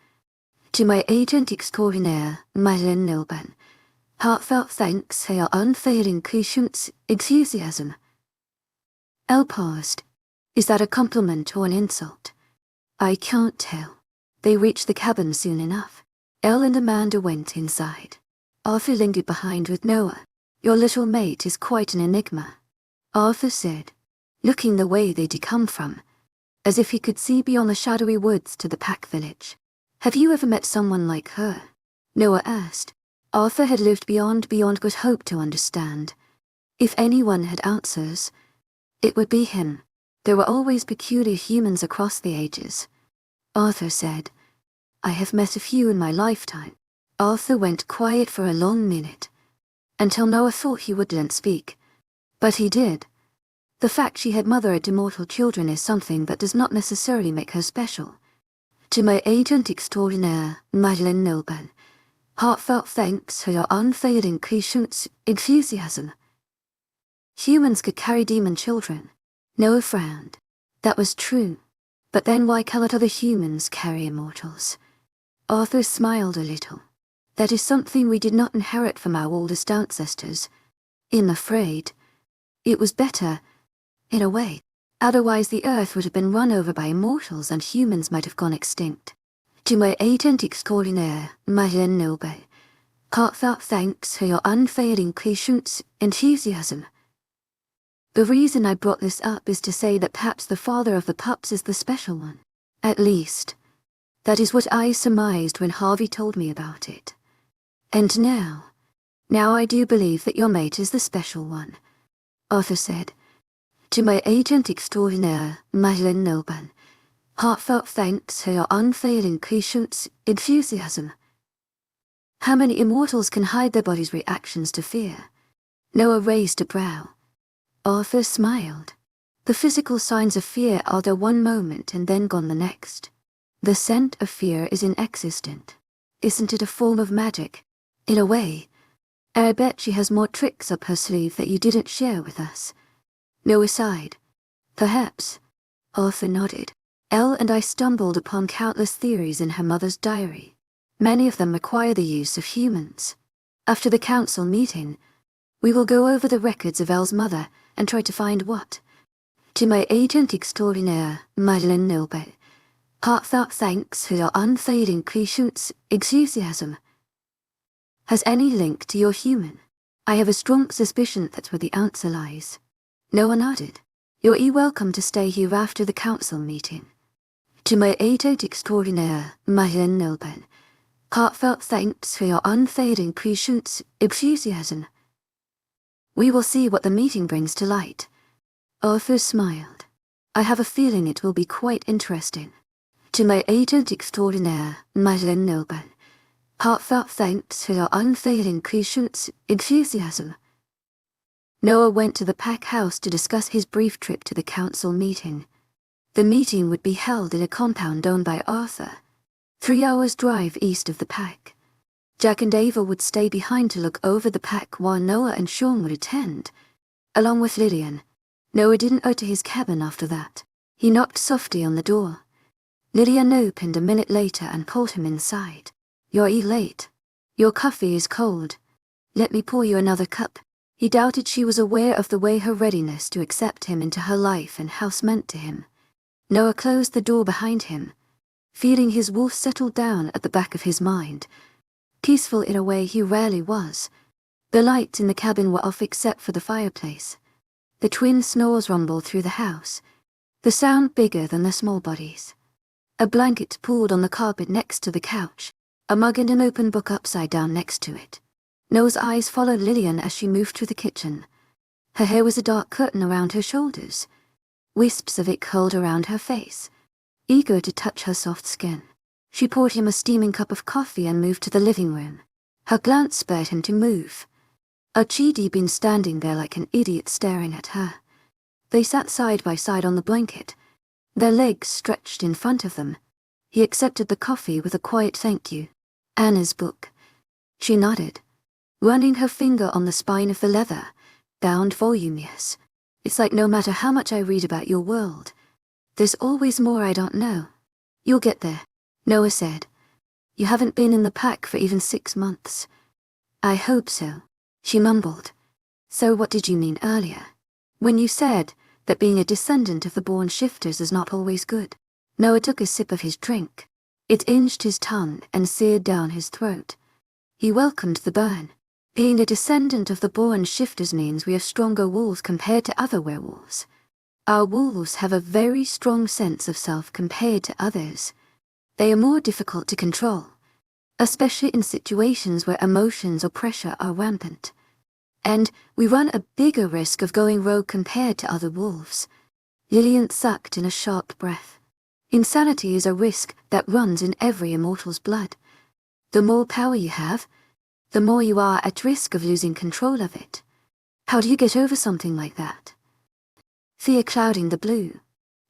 To my agent extraordinaire, Lillian, heartfelt thanks for your unfailing patience, enthusiasm." Elle paused. "Is that a compliment or an insult?" "I can't tell." They reached the cabin soon enough. Elle and Amanda went inside. Arthur lingered behind with Noah. "Your little mate is quite an enigma," Arthur said, looking the way they'd come from, as if he could see beyond the shadowy woods to the pack village. "Have you ever met someone like her?" Noah asked. Arthur had lived beyond could hope to understand. If anyone had answers, it would be him. There were always peculiar humans across the ages. Arthur said, "I have met a few in my lifetime." Arthur went quiet for a long minute, until Noah thought he wouldn't speak. But he did. The fact she had mothered immortal children is something that does not necessarily make her special. "To my agent extraordinaire, Lillian, heartfelt thanks for your unfailing patience, enthusiasm." Humans could carry demon children. Noah frowned. That was true. But then why cannot other humans carry immortals? Arthur smiled a little. "That is something we did not inherit from our oldest ancestors. I'm afraid. It was better, in a way. Otherwise the earth would have been run over by immortals and humans might have gone extinct. To my agent extraordinaire, Lillian, heartfelt thanks for your unfailing patience, enthusiasm." The reason I brought this up is to say that perhaps the father of the pups is the special one. At least, that is what I surmised when Harvey told me about it. And now I do believe that your mate is the special one, Arthur said. To my agent extraordinaire, Madeleine Noban, heartfelt thanks for your unfailing patience, enthusiasm. How many immortals can hide their body's reactions to fear? Noah raised a brow. Arthur smiled. The physical signs of fear are there one moment and then gone the next. The scent of fear is inexistent. Isn't it a form of magic? In a way. I bet she has more tricks up her sleeve that you didn't share with us. Noah sighed. Perhaps. Arthur nodded. Elle and I stumbled upon countless theories in her mother's diary. Many of them require the use of humans. After the council meeting, we will go over the records of Elle's mother and try to find what. To my agent extraordinaire, Madeleine Noban, heartfelt thanks for your unfading patience, enthusiasm. Has any link to your human? I have a strong suspicion that's where the answer lies. Noah nodded. You're welcome to stay here after the council meeting. To my agent extraordinaire, Madeleine Noban, heartfelt thanks for your unfading patience, enthusiasm. We will see what the meeting brings to light. Arthur smiled. I have a feeling it will be quite interesting. To my agent extraordinaire, Madeleine Noban, heartfelt thanks for your unfailing patience, enthusiasm. Noah went to the pack house to discuss his brief trip to the council meeting. The meeting would be held in a compound owned by Arthur, 3 hours' drive east of the pack. Jack and Ava would stay behind to look over the pack while Noah and Sean would attend, along with Lillian. Noah didn't go to his cabin after that. He knocked softly on the door. Lillian opened a minute later and pulled him inside. You're late. Your coffee is cold. Let me pour you another cup. He doubted she was aware of the way her readiness to accept him into her life and house meant to him. Noah closed the door behind him, feeling his wolf settle down at the back of his mind, peaceful in a way he rarely was. The lights in the cabin were off except for the fireplace. The twin snores rumbled through the house, the sound bigger than the small bodies. A blanket pulled on the carpet next to the couch, a mug and an open book upside down next to it. Noah's eyes followed Lillian as she moved through the kitchen. Her hair was a dark curtain around her shoulders, wisps of it curled around her face, eager to touch her soft skin. She poured him a steaming cup of coffee and moved to the living room. Her glance spurred him to move. Archie'd been standing there like an idiot staring at her. They sat side by side on the blanket, their legs stretched in front of them. He accepted the coffee with a quiet thank you. Anna's book. She nodded, running her finger on the spine of the leather, bound volume. Yes. It's like no matter how much I read about your world, there's always more I don't know. You'll get there, Noah said. You haven't been in the pack for even 6 months. I hope so, she mumbled. So what did you mean earlier, when you said that being a descendant of the born shifters is not always good? Noah took a sip of his drink. It inged his tongue and seared down his throat. He welcomed the burn. Being a descendant of the born shifters means we have stronger wolves compared to other werewolves. Our wolves have a very strong sense of self compared to others. They are more difficult to control, especially in situations where emotions or pressure are rampant. And we run a bigger risk of going rogue compared to other wolves. Lillian sucked in a sharp breath. Insanity is a risk that runs in every immortal's blood. The more power you have, the more you are at risk of losing control of it. How do you get over something like that? Fear clouding the blue.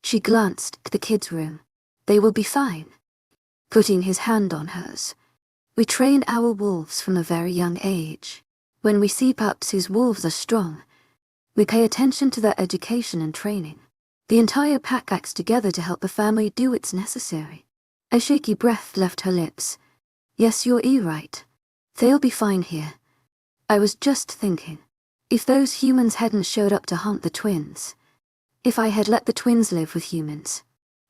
She glanced to the kids' room. They will be fine. Putting his hand on hers. We train our wolves from a very young age. When we see pups whose wolves are strong, we pay attention to their education and training. The entire pack acts together to help the family do what's necessary. A shaky breath left her lips. Yes, you're right. They'll be fine here. I was just thinking, if those humans hadn't showed up to hunt the twins, if I had let the twins live with humans,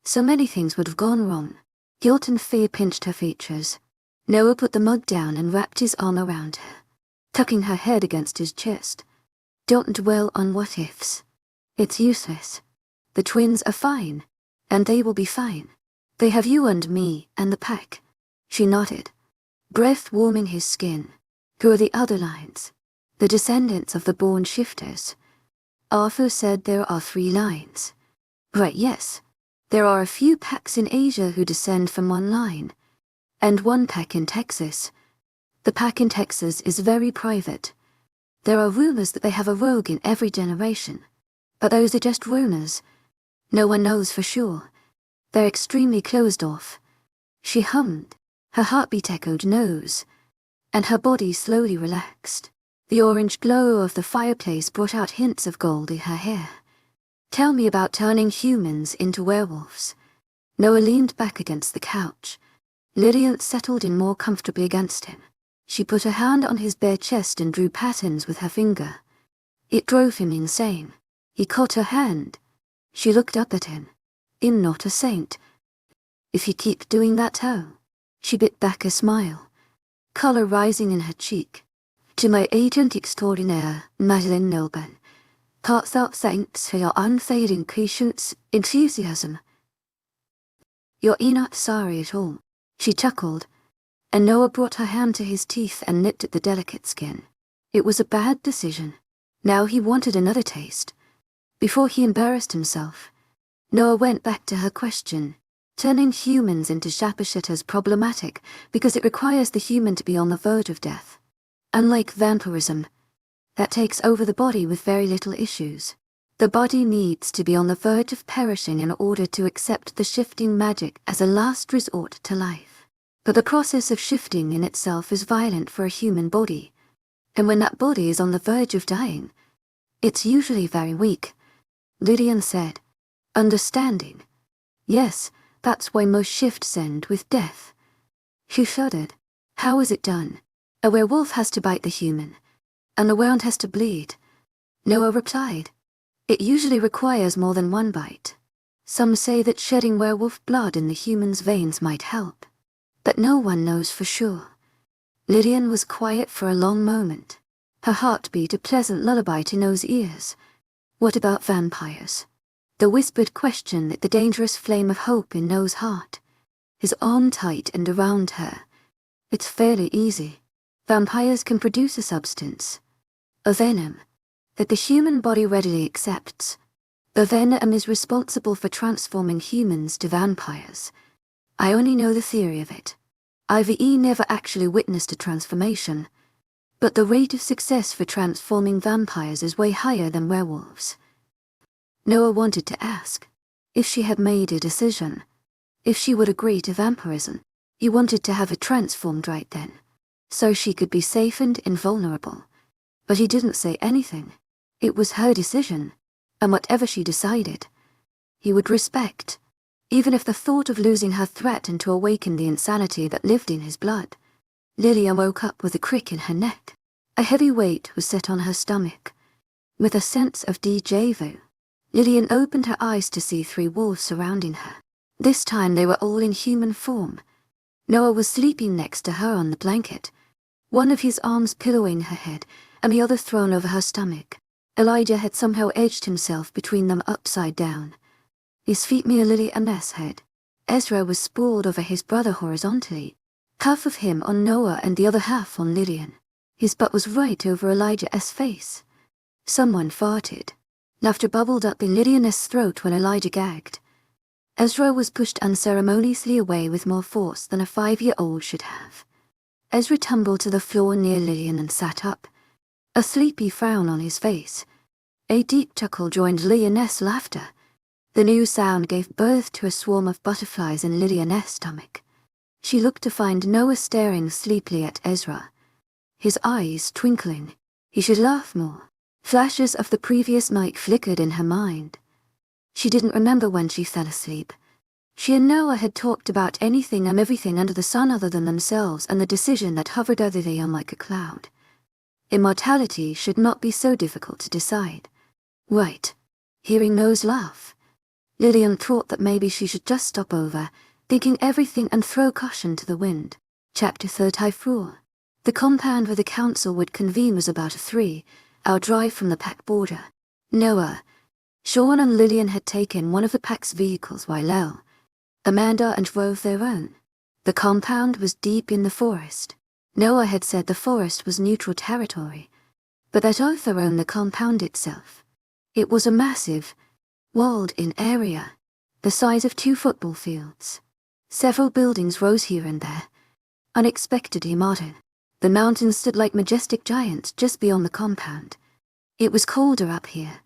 so many things would have gone wrong. Guilt and fear pinched her features. Noah put the mug down and wrapped his arm around her, tucking her head against his chest. Don't dwell on what-ifs. It's useless. The twins are fine, and they will be fine. They have you and me and the pack. She nodded, breath warming his skin. Who are the other lines? The descendants of the born shifters. Arthur said there are 3 lines. Right, yes. There are a few packs in Asia who descend from one line, and 1 pack in Texas. The pack in Texas is very private. There are rumors that they have a rogue in every generation, but those are just rumors. No one knows for sure. They're extremely closed off. She hummed. Her heartbeat echoed nose, and her body slowly relaxed. The orange glow of the fireplace brought out hints of gold in her hair. Tell me about turning humans into werewolves. Noah leaned back against the couch. Lillian settled in more comfortably against him. She put her hand on his bare chest and drew patterns with her finger. It drove him insane. He caught her hand. She looked up at him. I'm not a saint. If you keep doing that, how? She bit back a smile, color rising in her cheek. To my agent extraordinaire, Madeline Milburn. Heartfelt thanks for your unfailing patience, enthusiasm. You're not sorry at all. She chuckled, and Noah brought her hand to his teeth and nipped at the delicate skin. It was a bad decision. Now he wanted another taste. Before he embarrassed himself, Noah went back to her question. Turning humans into Shapashita is problematic because it requires the human to be on the verge of death. Unlike vampirism, that takes over the body with very little issues. The body needs to be on the verge of perishing in order to accept the shifting magic as a last resort to life. But the process of shifting in itself is violent for a human body, and when that body is on the verge of dying, it's usually very weak. Lillian said, understanding. Yes, that's why most shifts end with death. She shuddered. How is it done? A werewolf has to bite the human, and the wound has to bleed. Noah replied, it usually requires more than 1 bite. Some say that shedding werewolf blood in the human's veins might help, but no one knows for sure. Lillian was quiet for a long moment. Her heart beat a pleasant lullaby to Noah's ears. What about vampires? The whispered question lit the dangerous flame of hope in Noah's heart. His arm tightened around her. It's fairly easy. Vampires can produce a substance, a venom, that the human body readily accepts. The venom is responsible for transforming humans to vampires. I only know the theory of it. I've never actually witnessed a transformation, but the rate of success for transforming vampires is way higher than werewolves. Noah wanted to ask if she had made a decision, if she would agree to vampirism. He wanted to have her transformed right then, so she could be safe and invulnerable. But he didn't say anything. It was her decision, and whatever she decided, he would respect, even if the thought of losing her threatened to awaken the insanity that lived in his blood. Lillian woke up with a crick in her neck. A heavy weight was set on her stomach. With a sense of déjà vu, Lillian opened her eyes to see 3 wolves surrounding her. This time they were all in human form. Noah was sleeping next to her on the blanket, one of his arms pillowing her head and the other thrown over her stomach. Elijah had somehow edged himself between them upside down, his feet near Lillian's head. Ezra was sprawled over his brother horizontally, half of him on Noah and the other half on Lillian. His butt was right over Elijah's face. Someone farted. Laughter bubbled up in Lillian's throat when Elijah gagged. Ezra was pushed unceremoniously away with more force than a 5-year-old should have. Ezra tumbled to the floor near Lillian and sat up, a sleepy frown on his face. A deep chuckle joined Lillian's laughter. The new sound gave birth to a swarm of butterflies in Lillian's stomach. She looked to find Noah staring sleepily at Ezra, his eyes twinkling. He should laugh more. Flashes of the previous night flickered in her mind. She didn't remember when she fell asleep. She and Noah had talked about anything and everything under the sun other than themselves and the decision that hovered over them like a cloud. Immortality should not be so difficult to decide. Right. Hearing Noah's laugh, Lillian thought that maybe she should just stop over, thinking everything and throw caution to the wind. Chapter 34. The compound where the council would convene was about a 3-hour drive from the pack border. Noah, Sean and Lillian had taken one of the pack's vehicles while Elle, Amanda and drove their own. The compound was deep in the forest. Noah had said the forest was neutral territory, but that Arthur owned the compound itself. It was a massive, walled-in area, the size of 2 football fields. Several buildings rose here and there, unexpectedly modern. The mountains stood like majestic giants just beyond the compound. It was colder up here.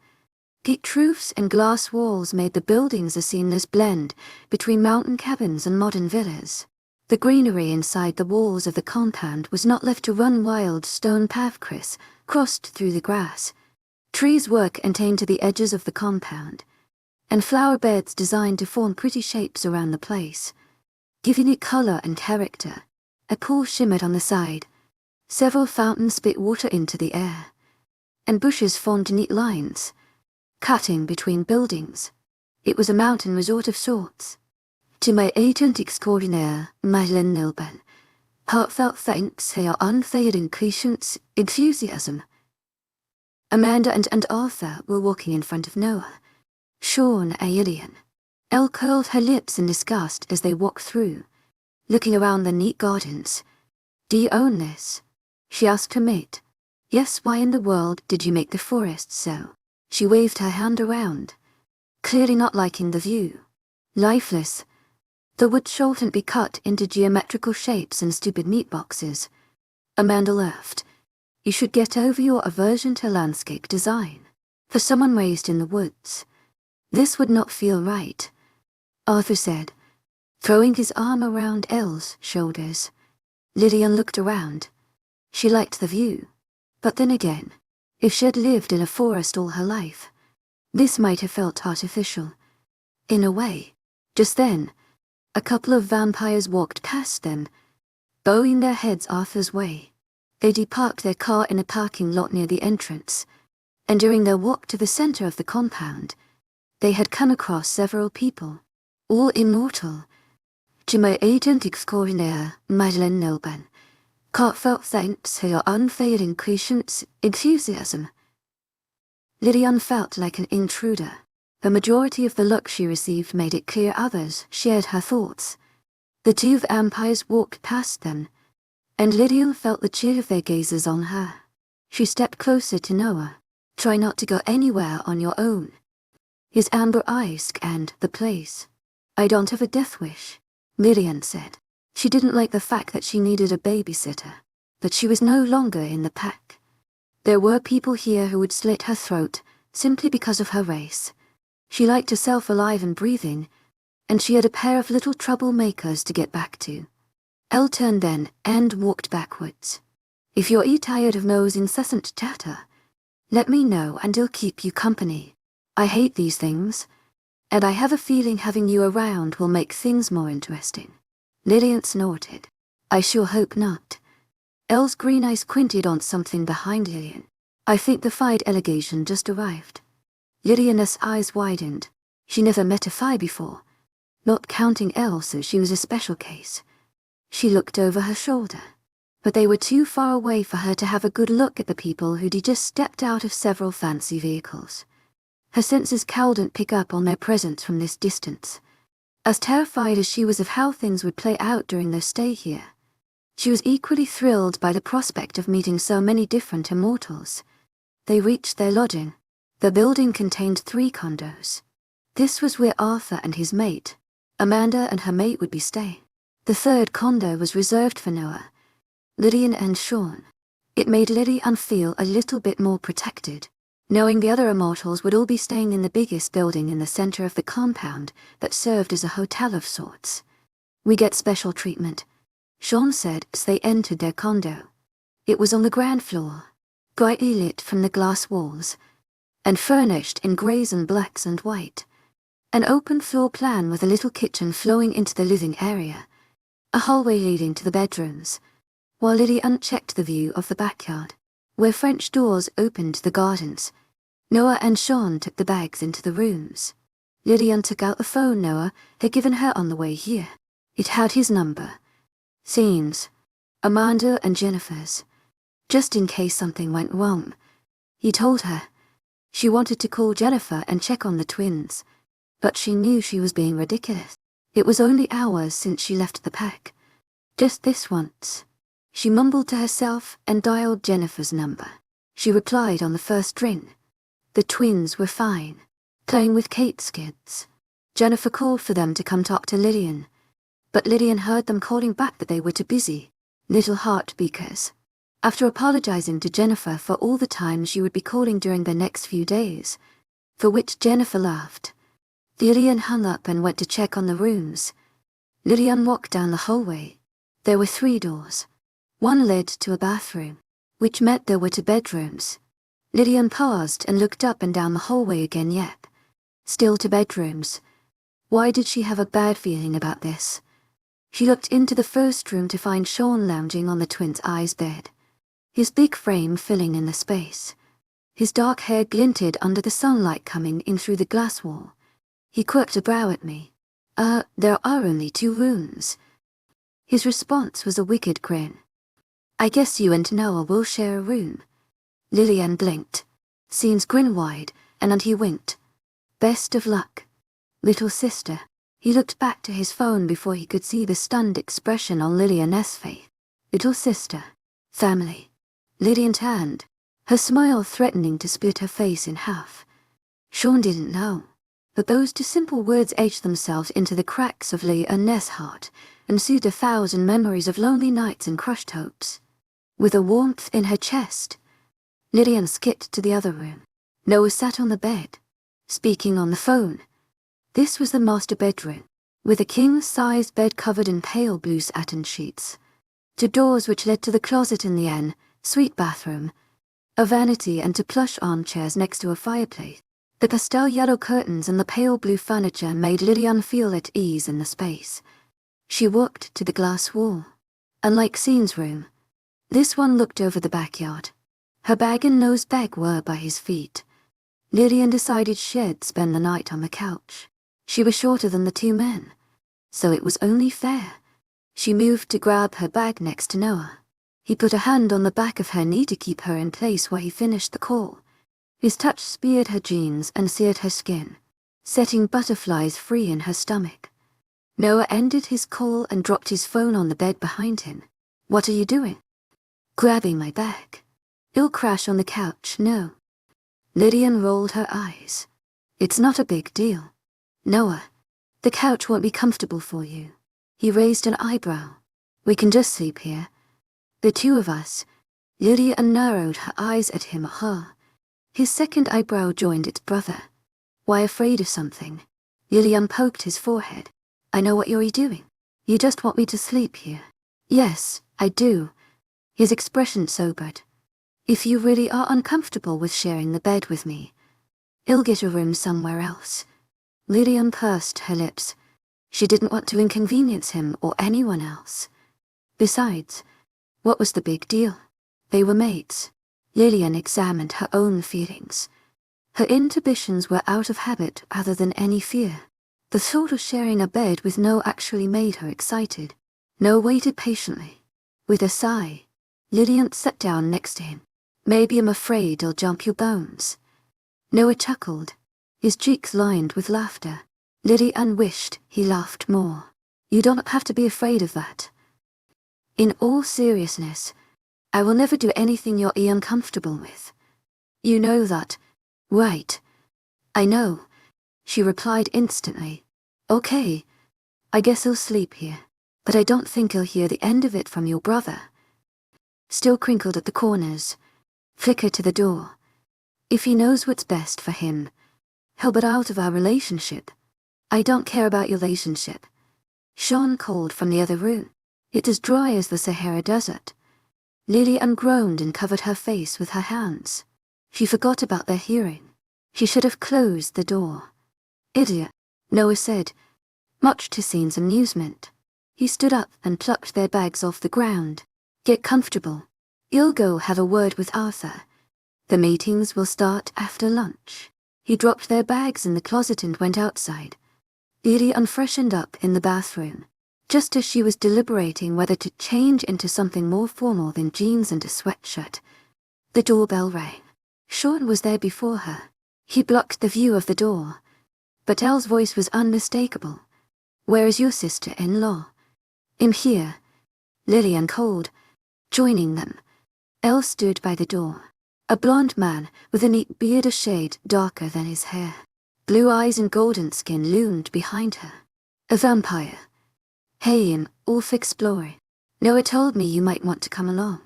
Peaked roofs and glass walls made the buildings a seamless blend between mountain cabins and modern villas. The greenery inside the walls of the compound was not left to run wild. Stone paths crossed through the grass. Trees were contained to the edges of the compound, and flower beds designed to form pretty shapes around the place, giving it color and character. A pool shimmered on the side. Several fountains spit water into the air, and bushes formed neat lines, cutting between buildings. It was a mountain resort of sorts. To my agent extraordinaire, Madeleine Nilben, heartfelt thanks for your unfailing patience, enthusiasm. Amanda and Arthur were walking in front of Noah, Sean and Lillian. Elle curled her lips in disgust as they walked through, looking around the neat gardens. "Do you own this?" she asked her mate. "Yes, why in the world did you make the forest so?" She waved her hand around, clearly not liking the view. "Lifeless. The wood shouldn't be cut into geometrical shapes and stupid meat boxes." Amanda laughed. "You should get over your aversion to landscape design. For someone raised in the woods, this would not feel right," Arthur said, throwing his arm around Elle's shoulders. Lillian looked around. She liked the view. But then again, if she had lived in a forest all her life, this might have felt artificial. In a way. Just then, a couple of vampires walked past them, bowing their heads Arthur's way. They deparked their car in a parking lot near the entrance, and during their walk to the center of the compound, they had come across several people, all immortal. To my agent extraordinaire, Madeleine Nilben, heartfelt thanks for your unfailing patience, enthusiasm. Lillian felt like an intruder. The majority of the look she received made it clear others shared her thoughts. The 2 vampires walked past them, and Lillian felt the chill of their gazes on her. She stepped closer to Noah. "Try not to go anywhere on your own." His amber eyes scanned the place. "I don't have a death wish," Lillian said. She didn't like the fact that she needed a babysitter, but she was no longer in the pack. There were people here who would slit her throat simply because of her race. She liked herself alive and breathing, and she had a pair of little troublemakers to get back to. Elle turned then and walked backwards. "If you're tired of Noah's incessant chatter, let me know and I'll keep you company. I hate these things, and I have a feeling having you around will make things more interesting." Lillian snorted. "I sure hope not." Elle's green eyes squinted on something behind Lillian. "I think the Fide allegation just arrived." Lillian's eyes widened. She never met a Fide before, not counting Elle, so she was a special case. She looked over her shoulder, but they were too far away for her to have a good look at the people who'd just stepped out of several fancy vehicles. Her senses couldn't pick up on their presence from this distance. As terrified as she was of how things would play out during their stay here, she was equally thrilled by the prospect of meeting so many different immortals. They reached their lodging. The building contained 3 condos. This was where Arthur and his mate, Amanda and her mate, would be staying. The 3rd condo was reserved for Noah, Lillian and Sean. It made Lillian feel a little bit more protected, knowing the other immortals would all be staying in the biggest building in the center of the compound that served as a hotel of sorts. "We get special treatment," Sean said as they entered their condo. It was on the ground floor, brightly lit from the glass walls, and furnished in greys and blacks and white. An open floor plan with a little kitchen flowing into the living area, a hallway leading to the bedrooms, while Lillian checked the view of the backyard, where French doors opened to the gardens. Noah and Sean took the bags into the rooms. Lillian took out the phone Noah had given her on the way here. It had his number, Sean's, Amanda and Jennifer's. Just in case something went wrong, he told her. She wanted to call Jennifer and check on the twins, but she knew she was being ridiculous. It was only hours since she left the pack. Just this once. She mumbled to herself and dialed Jennifer's number. She replied on the first ring. The twins were fine, playing with Kate's kids. Jennifer called for them to come talk to Lillian, but Lillian heard them calling back that they were too busy. Little heartbeakers. After apologizing to Jennifer for all the times she would be calling during the next few days, for which Jennifer laughed, Lillian hung up and went to check on the rooms. Lillian walked down the hallway. There were 3 doors. One led to a bathroom, which meant there were 2 bedrooms. Lillian paused and looked up and down the hallway again. Yep. Still 2 bedrooms. Why did she have a bad feeling about this? She looked into the first room to find Sean lounging on the twins' eyes bed, his big frame filling in the space. His dark hair glinted under the sunlight coming in through the glass wall. He quirked a brow at me. There are only 2 rooms. His response was a wicked grin. I guess you and Noah will share a room. Lillian blinked. Scene's grin wide, and he winked. Best of luck, little sister. He looked back to his phone before he could see the stunned expression on Lillian's face. Little sister. Family. Lillian turned, her smile threatening to split her face in half. Sean didn't know, but those 2 simple words etched themselves into the cracks of Lillian's heart and soothed 1,000 memories of lonely nights and crushed hopes. With a warmth in her chest, Lillian skipped to the other room. Noah sat on the bed, speaking on the phone. This was the master bedroom, with a king-sized bed covered in pale blue satin sheets. 2 doors which led to the closet in the en-suite bathroom, a vanity and 2 plush armchairs next to a fireplace. The pastel yellow curtains and the pale blue furniture made Lillian feel at ease in the space. She walked to the glass wall. Unlike Scene's room, this one looked over the backyard. Her bag and nose bag were by his feet. Lillian decided she'd spend the night on the couch. She was shorter than the 2 men, so it was only fair. She moved to grab her bag next to Noah. He put a hand on the back of her knee to keep her in place while he finished the call. His touch speared her jeans and seared her skin, setting butterflies free in her stomach. Noah ended his call and dropped his phone on the bed behind him. What are you doing? Grabbing my bag. It'll crash on the couch, no. Lillian rolled her eyes. It's not a big deal. Noah, the couch won't be comfortable for you. He raised an eyebrow. We can just sleep here. The 2 of us. Lillian narrowed her eyes at him. His second eyebrow joined its brother. Why afraid of something? Lillian poked his forehead. I know what you're doing. You just want me to sleep here. Yes, I do. His expression sobered. If you really are uncomfortable with sharing the bed with me, I'll get a room somewhere else. Lillian pursed her lips. She didn't want to inconvenience him or anyone else. Besides, what was the big deal? They were mates. Lillian examined her own feelings. Her inhibitions were out of habit rather than any fear. The thought of sharing a bed with Noah actually made her excited. Noah waited patiently. With a sigh, Lillian sat down next to him. Maybe I'm afraid I'll jump your bones. Noah chuckled, his cheeks lined with laughter. Lillian wished he laughed more. You don't have to be afraid of that. In all seriousness, I will never do anything you're uncomfortable with. You know that, right? I know, she replied instantly. Okay, I guess I'll sleep here, but I don't think I'll hear the end of it from your brother. Still crinkled at the corners, flickered to the door. If he knows what's best for him, he'll get out of our relationship. I don't care about your relationship. Sean called from the other room. It's as dry as the Sahara Desert. Lillian groaned and covered her face with her hands. She forgot about their hearing. She should have closed the door. Idiot, Noah said, much to Scene's amusement. He stood up and plucked their bags off the ground. Get comfortable. You'll go have a word with Arthur. The meetings will start after lunch. He dropped their bags in the closet and went outside. Lillian freshened up in the bathroom, just as she was deliberating whether to change into something more formal than jeans and a sweatshirt. The doorbell rang. Sean was there before her. He blocked the view of the door, but Elle's voice was unmistakable. "Where is your sister-in-law?" "I'm here," Lillian called, joining them. Elle stood by the door. A blond man with a neat beard a shade darker than his hair. Blue eyes and golden skin loomed behind her. "A vampire." "Hey, I'm off exploring. Noah told me you might want to come along."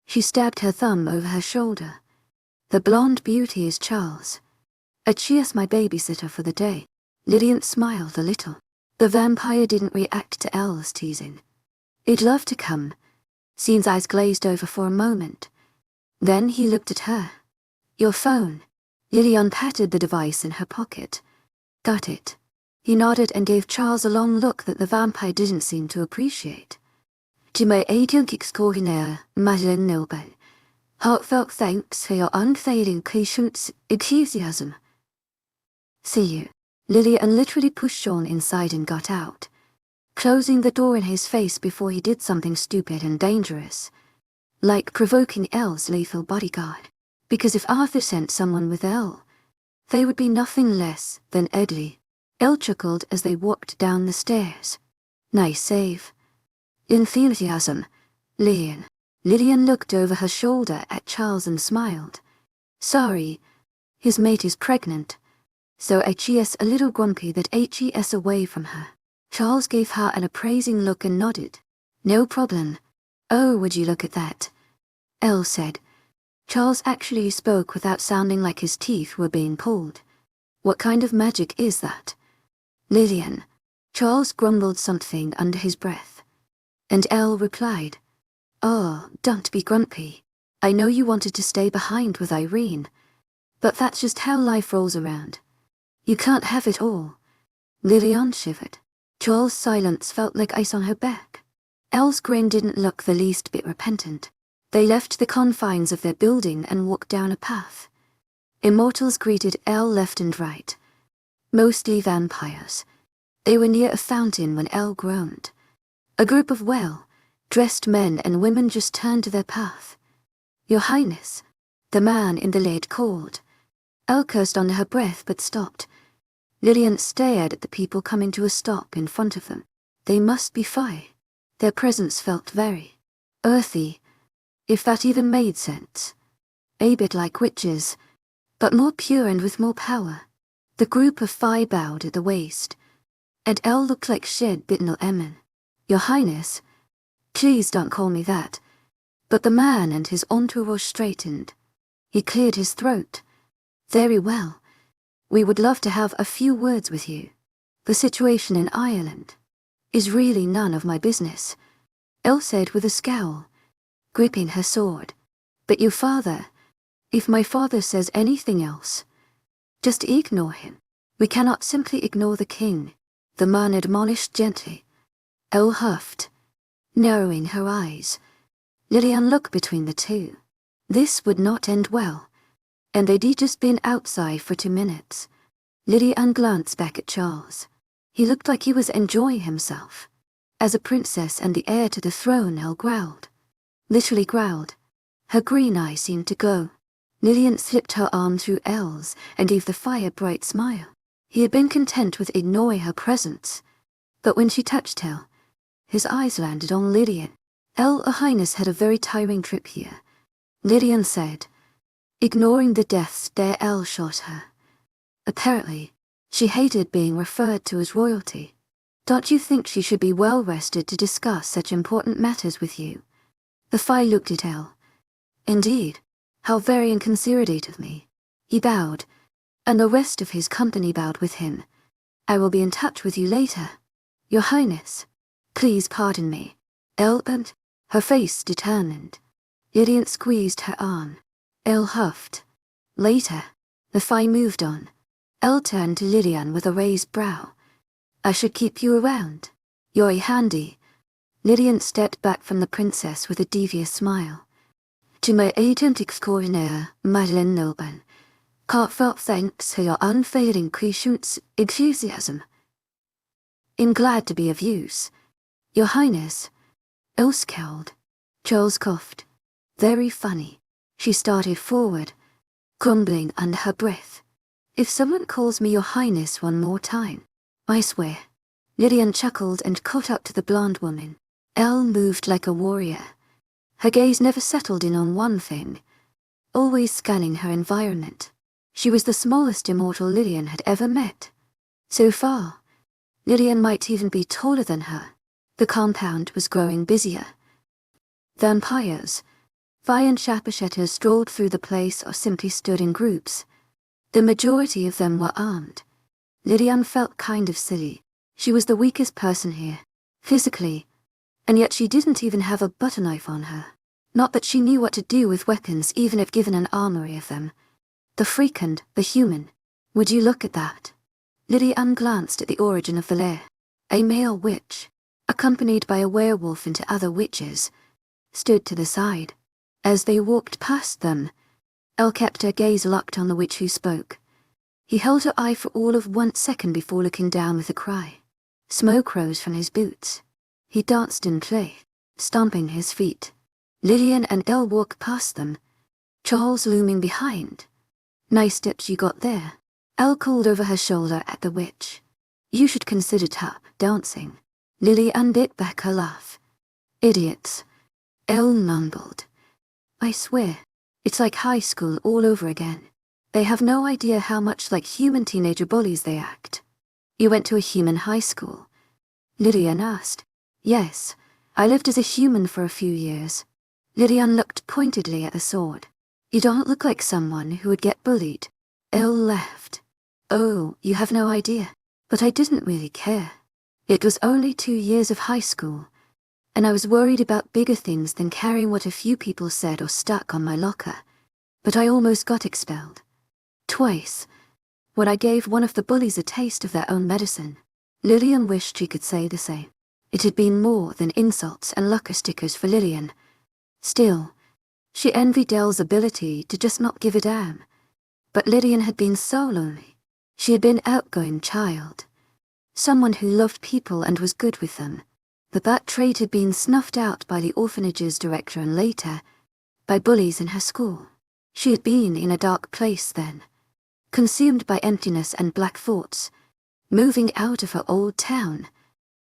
She stabbed her thumb over her shoulder. "The blonde beauty is Charles. Achia's my babysitter for the day." Lillian smiled a little. The vampire didn't react to Elle's teasing. "He'd love to come." Scene's eyes glazed over for a moment. Then he looked at her. "Your phone." Lillian patted the device in her pocket. "Got it." He nodded and gave Charles a long look that the vampire didn't seem to appreciate. "'Moonlit extraordinaire, wildest. Heartfelt thanks for your unfailing patience, enthusiasm." "See you." Lillian literally pushed Sean inside and got out, closing the door in his face before he did something stupid and dangerous, like provoking Elle's lethal bodyguard. Because if Arthur sent someone with Elle, they would be nothing less than deadly. Elle chuckled as they walked down the stairs. "Nice save." "Enthusiasm, Lillian." Lillian looked over her shoulder at Charles and smiled. "Sorry, his mate is pregnant." So Achia's a little grumpy that Achia's away from her. Charles gave her an appraising look and nodded. "No problem." "Oh, would you look at that?" Elle said. Charles actually spoke without sounding like his teeth were being pulled. "What kind of magic is that?" "Lillian." Charles grumbled something under his breath. And Elle replied, "Oh, don't be grumpy. I know you wanted to stay behind with Irene, but that's just how life rolls around. You can't have it all." Lillian shivered. Charles' silence felt like ice on her back. Elle's grin didn't look the least bit repentant. They left the confines of their building and walked down a path. Immortals greeted Elle left and right. Mostly vampires. They were near a fountain when Elle groaned. A group of well-dressed men and women just turned to their path. "Your Highness," the man in the lead called. Elle cursed under her breath but stopped. Lillian stared at the people coming to a stop in front of them. They must be fae. Their presence felt very earthy, if that even made sense. A bit like witches, but more pure and with more power. The group of fae bowed at the waist, and Elle looked like she'd bitten a lemon. "Your Highness." "Please don't call me that." But the man and his entourage straightened. He cleared his throat. "Very well. We would love to have a few words with you. The situation in Ireland is really none of my business," Elle said with a scowl, gripping her sword. "But your father, if my father says anything else, just ignore him." "We cannot simply ignore the king," the man admonished gently. Elle huffed, narrowing her eyes. Lillian looked between the two. This would not end well, and they'd just been outside for 2 minutes. Lillian glanced back at Charles. He looked like he was enjoying himself. As a princess and the heir to the throne, Elle growled. Literally growled. Her green eyes seemed to glow. Lillian slipped her arm through Elle's and gave the fire a bright smile. He had been content with ignoring her presence, but when she touched Elle, his eyes landed on Lillian. "Elle, Her Highness had a very tiring trip here," Lillian said, ignoring the death stare Elle shot her. Apparently, she hated being referred to as royalty. "Don't you think she should be well rested to discuss such important matters with you?" The fae looked at Elle. "Indeed, how very inconsiderate of me." He bowed, and the rest of his company bowed with him. "I will be in touch with you later." "Your Highness." "Please pardon me." Elle bent, her face determined. Lillian squeezed her arm. Elle huffed. "Later." The fae moved on. Elle turned to Lillian with a raised brow. "I should keep you around. You're handy." Lillian stepped back from the princess with a devious smile. "To my agent extraordinaire, Madeleine Noble, heartfelt thanks for your unfailing patience, enthusiasm. I'm glad to be of use." "Your Highness." Elle scowled. Charles coughed. "Very funny." She started forward, grumbling under her breath. If someone calls me your highness one more time, I swear. Lillian chuckled and caught up to the blonde woman. Elle moved like a warrior. Her gaze never settled in on one thing, always scanning her environment. She was the smallest immortal Lillian had ever met. So far, Lillian might even be taller than her. The compound was growing busier. Vampires, Vi and Shapashetta strolled through the place or simply stood in groups. The majority of them were armed. Lillian felt kind of silly. She was the weakest person here, physically, and yet she didn't even have a butter knife on her. Not that she knew what to do with weapons even if given an armory of them. The freak and the human. Would you look at that? Lillian glanced at the origin of the lair. A male witch, accompanied by a werewolf and other witches, stood to the side. As they walked past them, Elle kept her gaze locked on the witch who spoke. He held her eye for all of 1 second before looking down with a cry. Smoke rose from his boots. He danced in play, stomping his feet. Lillian and Elle walked past them, Charles looming behind. Nice steps you got there. Elle called over her shoulder at the witch. You should consider tap dancing. Lillian bit back her laugh. Idiots. Elle mumbled. I swear, it's like high school all over again. They have no idea how much like human teenager bullies they act. You went to a human high school? Lillian asked. Yes, I lived as a human for a few years. Lillian looked pointedly at the sword. You don't look like someone who would get bullied. Elle laughed. Oh, you have no idea. But I didn't really care. It was only 2 years of high school, and I was worried about bigger things than carrying what a few people said or stuck on my locker. But I almost got expelled. Twice. When I gave one of the bullies a taste of their own medicine. Lillian wished she could say the same. It had been more than insults and locker stickers for Lillian. Still, she envied Elle's ability to just not give a damn. But Lillian had been so lonely. She had been an outgoing child. Someone who loved people and was good with them. But that trait had been snuffed out by the orphanage's director and later, by bullies in her school. She had been in a dark place then, consumed by emptiness and black thoughts, moving out of her old town,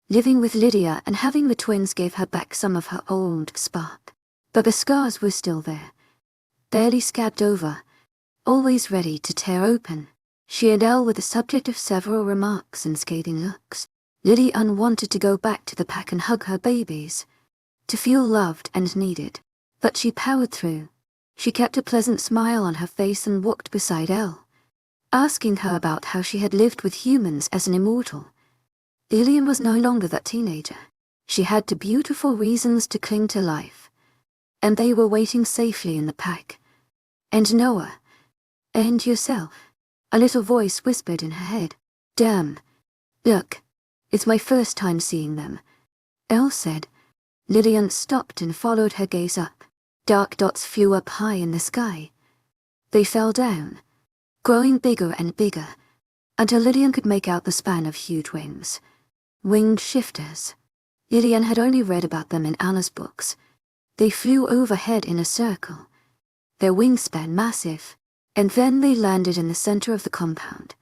living with Lydia and having the twins gave her back some of her old spark. But the scars were still there, barely scabbed over, always ready to tear open. She and Elle were the subject of several remarks and scathing looks. Lillian wanted to go back to the pack and hug her babies, to feel loved and needed. But she powered through. She kept a pleasant smile on her face and walked beside Elle, asking her about how she had lived with humans as an immortal. Lillian was no longer that teenager. She had two beautiful reasons to cling to life, and they were waiting safely in the pack. And Noah, and yourself. A little voice whispered in her head. Damn. Look, it's my first time seeing them. Elle said. Lillian stopped and followed her gaze up. Dark dots flew up high in the sky. They fell down, growing bigger and bigger, until Lillian could make out the span of huge wings. Winged shifters. Lillian had only read about them in Anna's books. They flew overhead in a circle, their wingspan massive, and then they landed in the center of the compound.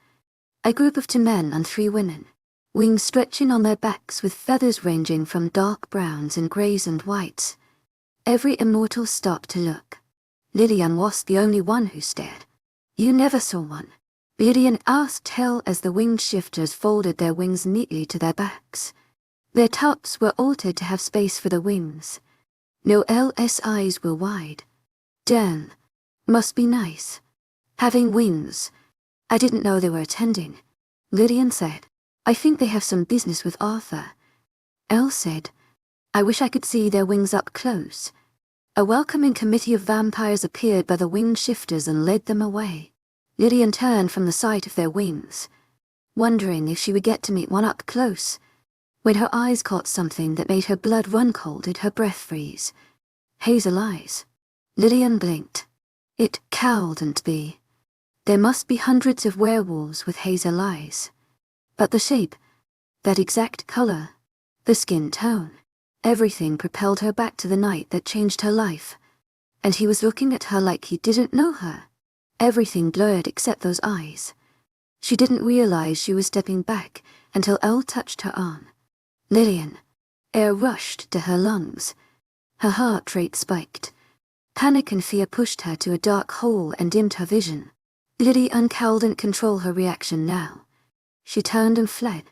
A group of 2 men and 3 women, wings stretching on their backs with feathers ranging from dark browns and greys and whites. Every immortal stopped to look. Lillian was the only one who stared. You never saw one. Lillian asked Elle as the winged shifters folded their wings neatly to their backs. Their tops were altered to have space for the wings. No, Elle's eyes were wide. Damn, must be nice. Having wings. I didn't know they were attending. Lillian said. I think they have some business with Arthur. Elle said. I wish I could see their wings up close. A welcoming committee of vampires appeared by the winged shifters and led them away. Lillian turned from the sight of their wings, wondering if she would get to meet one up close, when her eyes caught something that made her blood run cold and her breath freeze. Hazel eyes. Lillian blinked. It couldn't be. There must be hundreds of werewolves with hazel eyes. But the shape, that exact color, the skin tone, everything propelled her back to the night that changed her life. And he was looking at her like he didn't know her. Everything blurred except those eyes. She didn't realize she was stepping back until Elle touched her arm. Lillian. Air rushed to her lungs. Her heart rate spiked. Panic and fear pushed her to a dark hole and dimmed her vision. Lillian couldn't control her reaction now. She turned and fled.